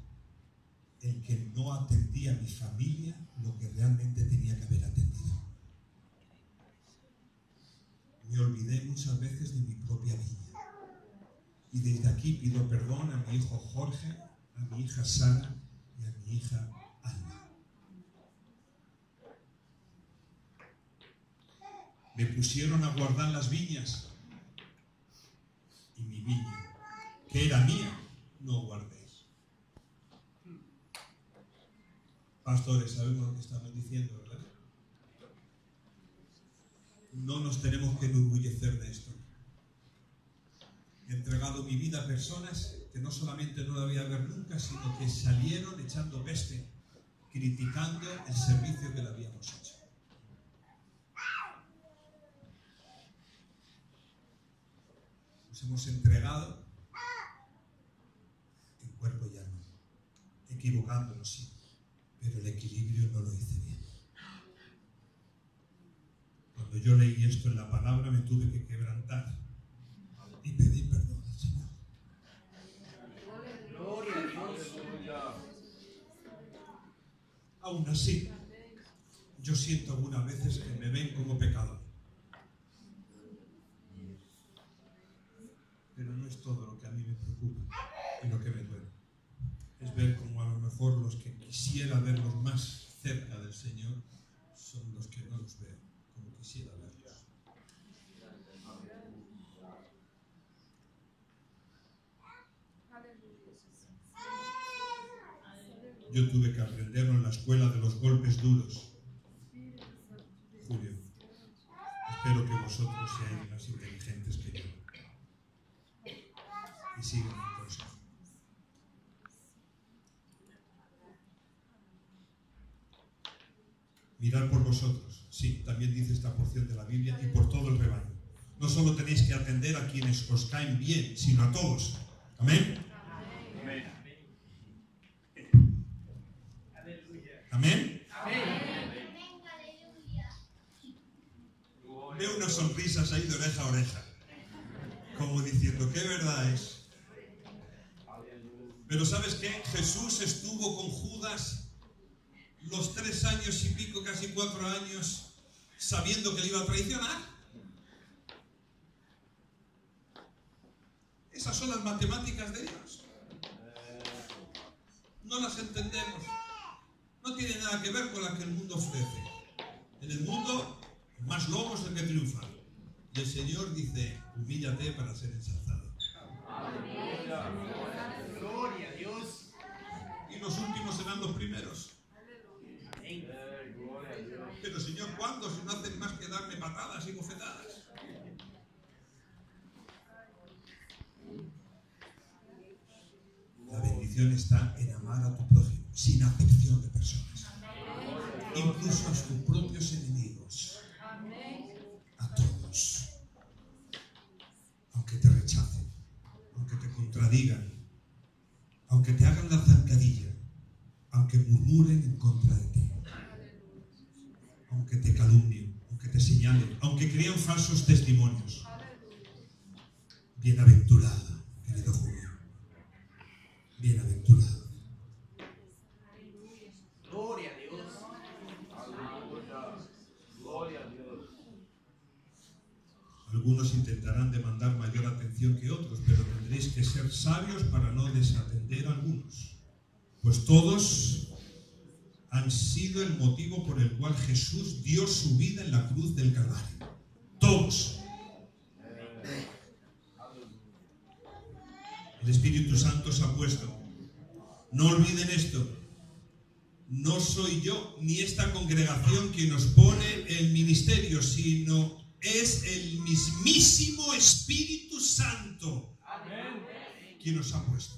El que no atendía a mi familia lo que realmente tenía que haber atendido. Me olvidé muchas veces de mi propia viña. Y desde aquí pido perdón a mi hijo Jorge, a mi hija Sara y a mi hija Alma. Me pusieron a guardar las viñas y mi viña, que era mía, no guardéis. Pastores, sabemos lo que estamos diciendo, ¿verdad? No nos tenemos que enorgullecer de esto. He entregado mi vida a personas que no solamente no la voy a ver nunca, sino que salieron echando peste, criticando el servicio que le habíamos hecho. Nos hemos entregado en cuerpo y alma, equivocándonos sí, pero el equilibrio no lo hice bien. Cuando yo leí esto en la palabra me tuve que quebrantar y pedir perdón al Señor. Aún así, yo siento algunas veces que me ven como pecador. Pero no es todo lo que a mí me preocupa y lo que me duele. Es ver como a lo mejor los que quisiera verlos más cerca del Señor son los que no los veo como quisiera verlos. Yo tuve que aprenderlo en la escuela de los golpes duros. Julio, espero que vosotros seáis más inteligentes que yo. Y sigan mi consejo. Mirad por vosotros. Sí, también dice esta porción de la Biblia, y por todo el rebaño. No solo tenéis que atender a quienes os caen bien, sino a todos. Amén. Amén. Veo unas sonrisas ahí de oreja a oreja, como diciendo, ¿qué verdad es? Pero ¿sabes qué? Jesús estuvo con Judas los 3 años y pico, casi 4 años, sabiendo que le iba a traicionar. Esas son las matemáticas de Dios. No las entendemos. No tiene nada que ver con la que el mundo ofrece. En el mundo, más lobo es el que triunfa. Y el Señor dice, humíllate para ser ensalzado. Gloria a Dios. Y los últimos serán los primeros. Pero Señor, ¿cuándo? Si no hacen más que darme patadas y bofetadas. La bendición está en amar a tu prójimo, sin acepción de personas. Incluso a tus propios enemigos. A todos. Aunque te rechacen, aunque te contradigan, aunque te hagan la zancadilla, aunque murmuren en contra de ti, aunque te calumnien, aunque te señalen, aunque crean falsos testimonios. Bienaventurado, querido Julio. Bienaventurado. Gloria a Dios. Gloria a Dios. Algunos intentarán demandar mayor atención que otros, pero tendréis que ser sabios para no desatender a algunos. Pues todos han sido el motivo por el cual Jesús dio su vida en la cruz del Calvario. Todos. El Espíritu Santo os ha puesto. No olviden esto. No soy yo ni esta congregación quien nos pone el ministerio, sino es el mismísimo Espíritu Santo quien nos ha puesto.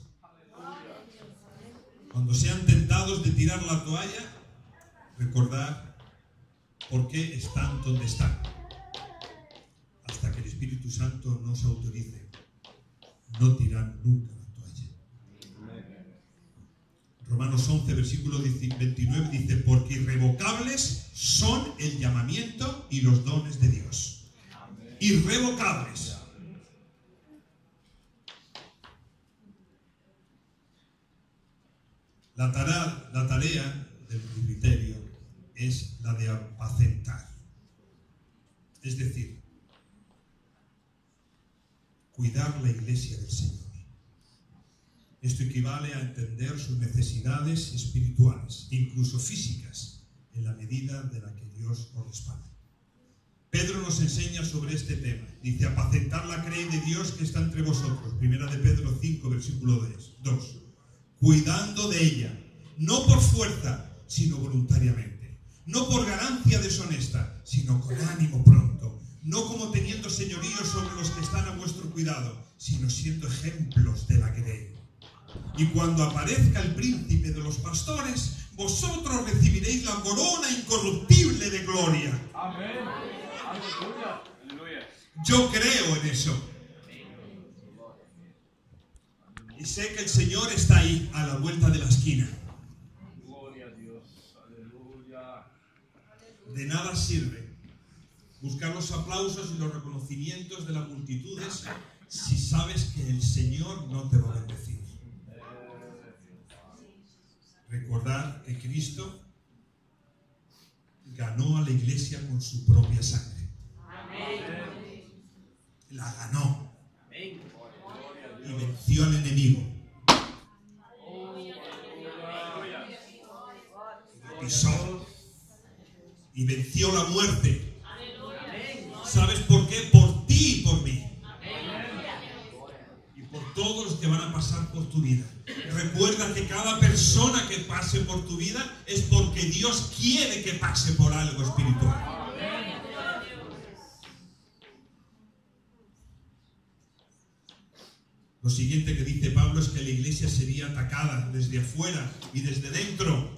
Cuando sean tentados de tirar la toalla, recordad por qué están donde están. Hasta que el Espíritu Santo nos autorice, no tirar nunca la toalla. Romanos 11, versículo 29 dice, porque irrevocables son el llamamiento y los dones de Dios. Irrevocables. La tarea del presbiterio es la de apacentar. Es decir, cuidar la iglesia del Señor. Esto equivale a entender sus necesidades espirituales, incluso físicas, en la medida de la que Dios os respalde. Pedro nos enseña sobre este tema. Dice, apacentar la grey de Dios que está entre vosotros. Primera de Pedro 5, versículo 2. Cuidando de ella, no por fuerza, sino voluntariamente. No por ganancia deshonesta, sino con ánimo pronto. No como teniendo señorío sobre los que están a vuestro cuidado, sino siendo ejemplos de la grey. Y cuando aparezca el príncipe de los pastores, vosotros recibiréis la corona incorruptible de gloria. Amén. Aleluya. Aleluya. Yo creo en eso. Y sé que el Señor está ahí, a la vuelta de la esquina. Gloria a Dios. Aleluya. De nada sirve buscar los aplausos y los reconocimientos de las multitudes si sabes que el Señor no te va a bendecir. Recordad que Cristo ganó a la iglesia con su propia sangre. La ganó. Y venció al enemigo. Pisó. Y venció la muerte. ¿Sabes por qué? Por ti y por mí. Y por todos los que van a pasar por tu vida. Recuerda que cada persona que pase por tu vida es porque Dios quiere que pase por algo espiritual. Lo siguiente que dice Pablo es que la iglesia sería atacada desde afuera y desde dentro.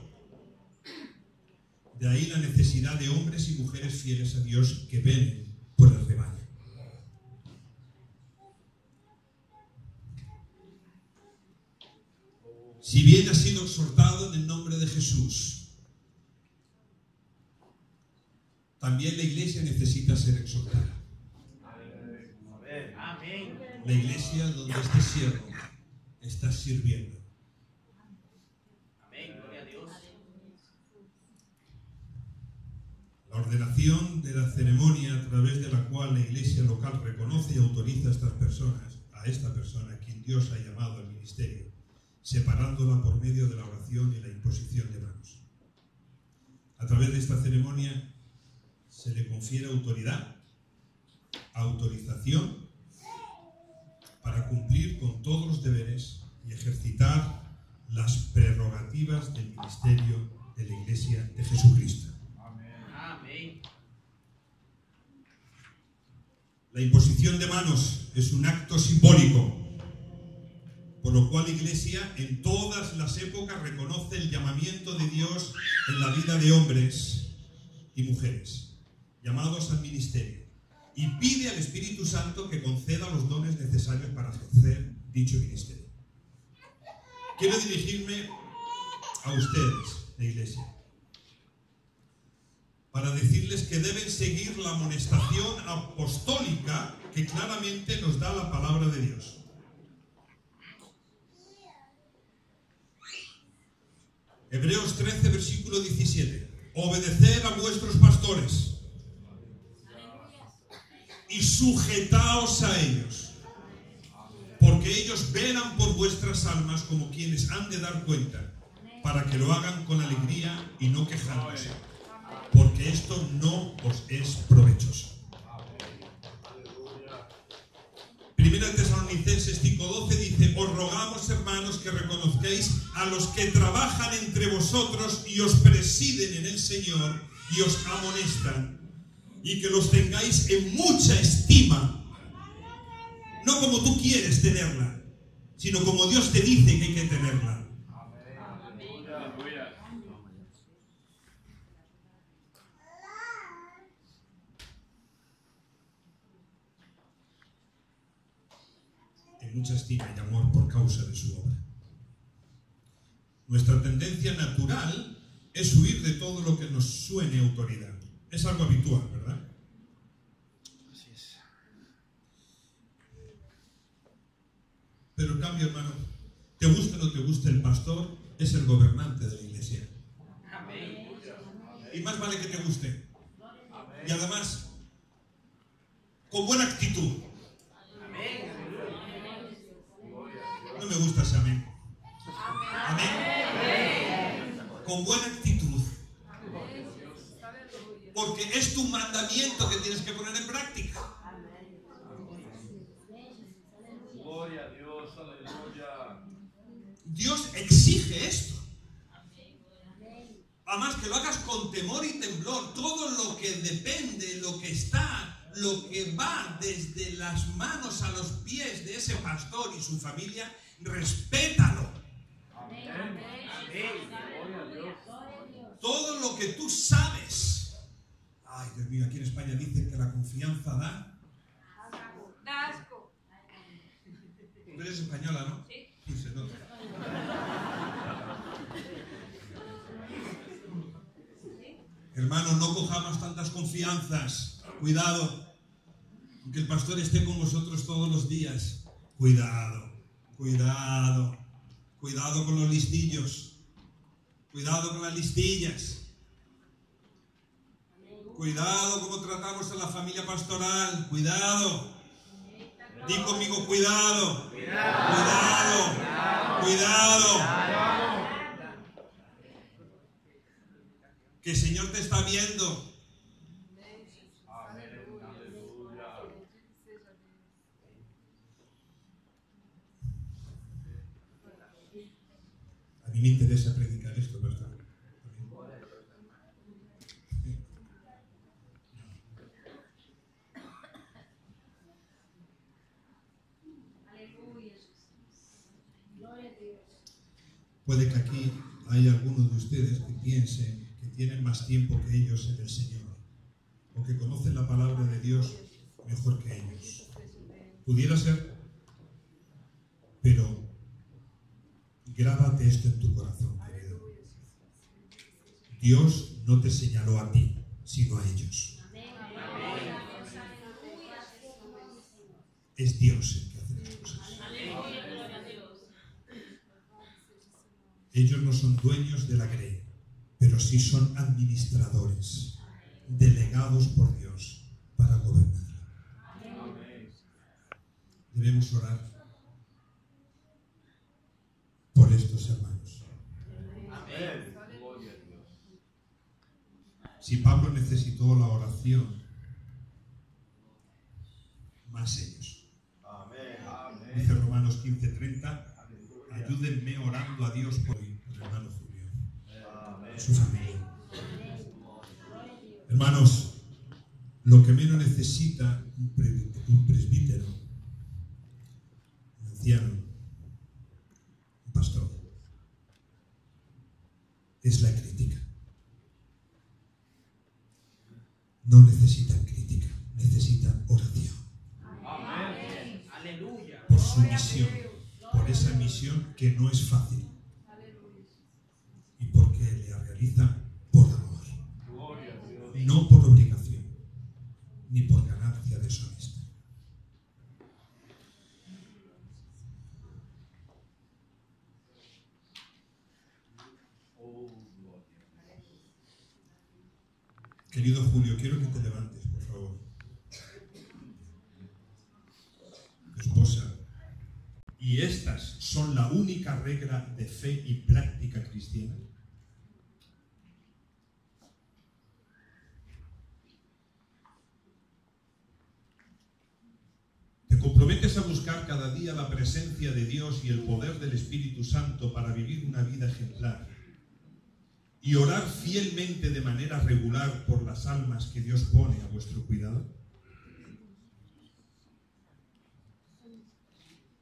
De ahí la necesidad de hombres y mujeres fieles a Dios que velen por el rebaño. Si bien has sido exhortado en el nombre de Jesús, también la iglesia necesita ser exhortada. Amén. La iglesia donde este siervo está sirviendo. Amén. Gloria a Dios. La ordenación de la ceremonia a través de la cual la iglesia local reconoce y autoriza a estas personas, a esta persona a quien Dios ha llamado al ministerio, separándola por medio de la oración y la imposición de manos. A través de esta ceremonia se le confiere autoridad, autorización para cumplir con todos los deberes y ejercitar las prerrogativas del ministerio de la Iglesia de Jesucristo. Amén. La imposición de manos es un acto simbólico, por lo cual la Iglesia en todas las épocas reconoce el llamamiento de Dios en la vida de hombres y mujeres, llamados al ministerio, y pide al Espíritu Santo que conceda los dones necesarios para ejercer dicho ministerio. Quiero dirigirme a ustedes, la Iglesia, para decirles que deben seguir la amonestación apostólica que claramente nos da la palabra de Dios. Hebreos 13, versículo 17. Obedeced a vuestros pastores y sujetaos a ellos, porque ellos velan por vuestras almas como quienes han de dar cuenta, para que lo hagan con alegría y no quejándose, porque esto no os es provechoso. Primera Tesalonicenses 5:12 dice: os rogamos, hermanos, que reconozcáis a los que trabajan entre vosotros y os presiden en el Señor y os amonestan, y que los tengáis en mucha estima, no como tú quieres tenerla, sino como Dios te dice que hay que tenerla. En mucha estima y amor por causa de su obra. Nuestra tendencia natural es huir de todo lo que nos suene autoridad. Es algo habitual, ¿verdad? Así es. Pero en cambio, hermano, te guste o no te guste, el pastor es el gobernante de la iglesia. Amén. Y más vale que te guste. Y además, con buena actitud. Amén. No me gusta ese amén. Amén. Con buena actitud. Porque es tu mandamiento que tienes que poner en práctica. Gloria a Dios, aleluya. Dios exige esto. Además que lo hagas con temor y temblor. Todo lo que depende, lo que está, lo que va desde las manos a los pies de ese pastor y su familia, respétalo. Amén. Amén. Gloria a Dios. Todo lo que tú sabes. Ay, Dios mío, aquí en España dicen que la confianza da. Da asco. Tú eres española, ¿no? Sí. Sí, se nota. Hermanos, no cojamos tantas confianzas. Cuidado. Aunque el pastor esté con vosotros todos los días. Cuidado, cuidado. Cuidado con los listillos. Cuidado con las listillas. Cuidado cómo tratamos a la familia pastoral. Cuidado. Di conmigo, cuidado. Cuidado. Cuidado. Que el Señor te está viendo. Amén. Aleluya. mí me interesa predicar esto, pastor. Puede que aquí haya algunos de ustedes que piensen que tienen más tiempo que ellos en el Señor, o que conocen la palabra de Dios mejor que ellos. Pudiera ser, pero grábate esto en tu corazón, querido. Dios no te señaló a ti, sino a ellos. Es Dios el que hace las cosas. Ellos no son dueños de la grey, pero sí son administradores, delegados por Dios para gobernar. Debemos orar por estos hermanos. Amén. Gloria a Dios. Si Pablo necesitó la oración, más ellos. Amén. Dice Romanos 15:30, ayúdenme orando a Dios por el hermano Julio, Amén. su familia. Hermanos, lo que menos necesita un presbítero, un anciano, un pastor, es la crítica. No necesitan crítica, necesitan oración. Amén. Aleluya. Por su misión, por esa misión que no es fácil. Y porque la realizan por amor, Gloria a Dios. no por obligación, ni por ganancia deshonesta. Oh, gloria. Querido Julio, quiero que te levantes, por favor. Tu esposa. Y estas son la única regla de fe y práctica cristiana. ¿Te comprometes a buscar cada día la presencia de Dios y el poder del Espíritu Santo para vivir una vida ejemplar y orar fielmente de manera regular por las almas que Dios pone a vuestro cuidado?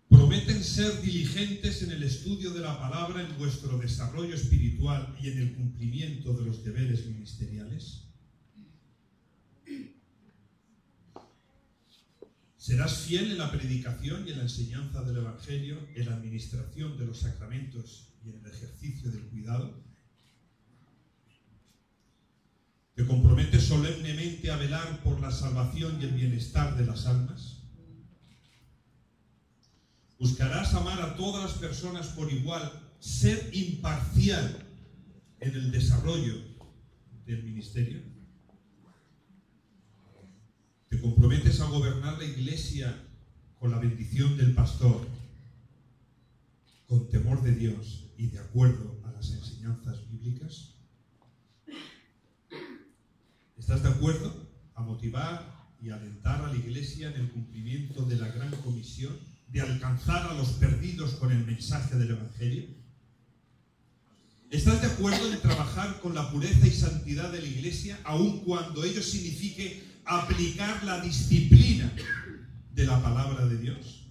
¿Prometen ser diligentes en el estudio de la palabra, en vuestro desarrollo espiritual y en el cumplimiento de los deberes ministeriales? ¿Serás fiel en la predicación y en la enseñanza del Evangelio, en la administración de los sacramentos y en el ejercicio del cuidado? ¿Te comprometes solemnemente a velar por la salvación y el bienestar de las almas? ¿Buscarás amar a todas las personas por igual, ser imparcial en el desarrollo del ministerio? ¿Te comprometes a gobernar la iglesia con la bendición del pastor, con temor de Dios y de acuerdo a las enseñanzas bíblicas? ¿Estás de acuerdo a motivar y alentar a la iglesia en el cumplimiento de la gran comisión de alcanzar a los perdidos con el mensaje del Evangelio? ¿Estás de acuerdo en trabajar con la pureza y santidad de la iglesia, aun cuando ello signifique aplicar la disciplina de la palabra de Dios?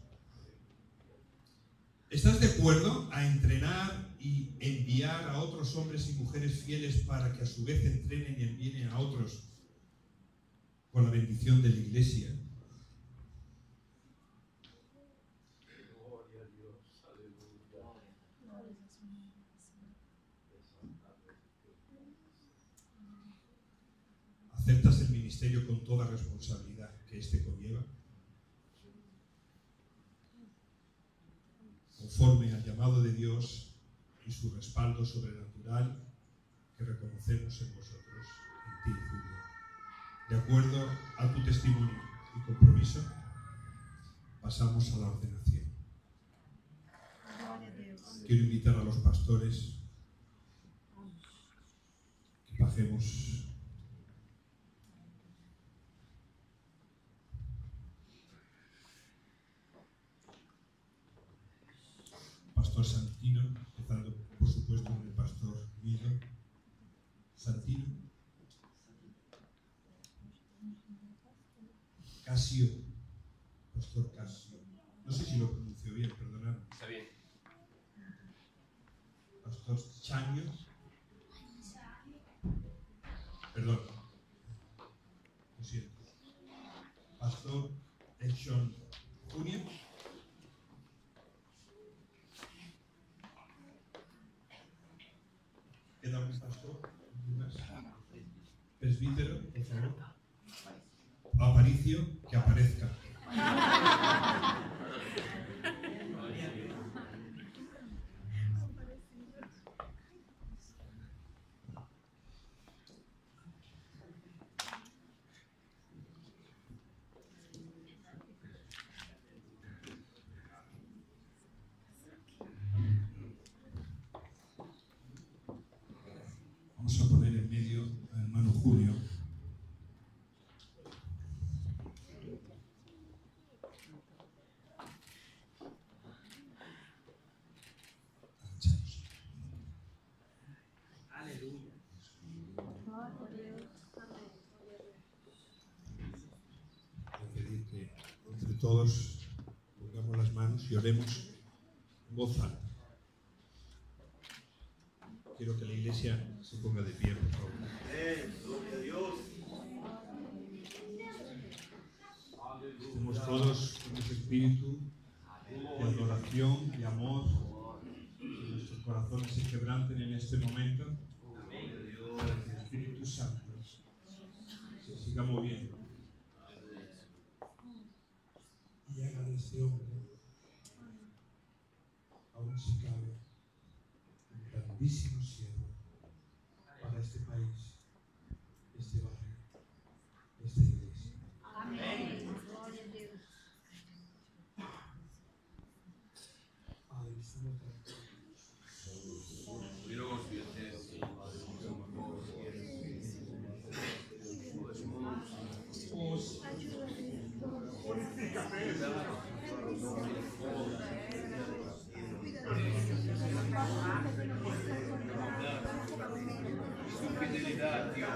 ¿Estás de acuerdo a entrenar y enviar a otros hombres y mujeres fieles para que a su vez entrenen y envíen a otros con la bendición de la iglesia? Gloria a Dios. Aleluya. ¿Aceptas el ministerio con toda responsabilidad que éste conlleva? Conforme al llamado de Dios y su respaldo sobrenatural que reconocemos en vosotros, en ti, Julio. De acuerdo a tu testimonio y compromiso, pasamos a la ordenación. Quiero invitar a los pastores que bajemos. Pastor Santino, empezando por supuesto Casio, Pastor Casio. No sé si lo pronuncio bien, perdonadme. Está bien. Pastor Chaño. Perdón. Lo siento. Pastor Edson Junio. ¿Queda un pastor? Presbítero, por favor. Aparicio, que aparezca. Vamos a poner en medio al hermano Julio. Aleluya. Voy a pedir que entre todos pongamos las manos y oremos en voz alta. Quiero que la iglesia se ponga de pie, por favor. Gloria a Dios. Estemos todos con ese espíritu de adoración, de amor, que nuestros corazones se quebranten en este momento, para que el Espíritu Santo se siga moviendo y haga de este hombre, aún si cabe, un grandísimo siervo para este país, este barrio, esta iglesia. Amém. Glória a Deus. Padre, estamos Fidelidad, Dios.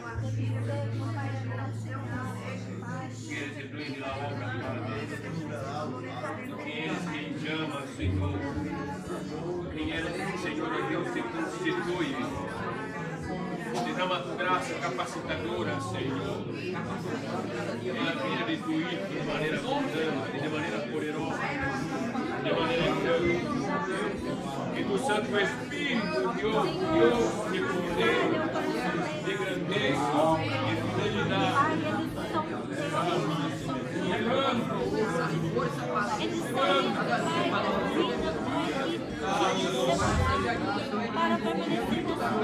Que eres el dueño de la obra, Padre. Que eres quien llama, Senhor. Quem eres, Senhor, Deus te constitui. Derrama tu graça capacitadora, Senhor, na vida de tu Hijo de maneira abundante, de maneira poderosa, de maneira grande. Que tu Santo Espírito, Deus de poder, de grandeza, de fidelidade, para permanecer nas vidas, para espirituais,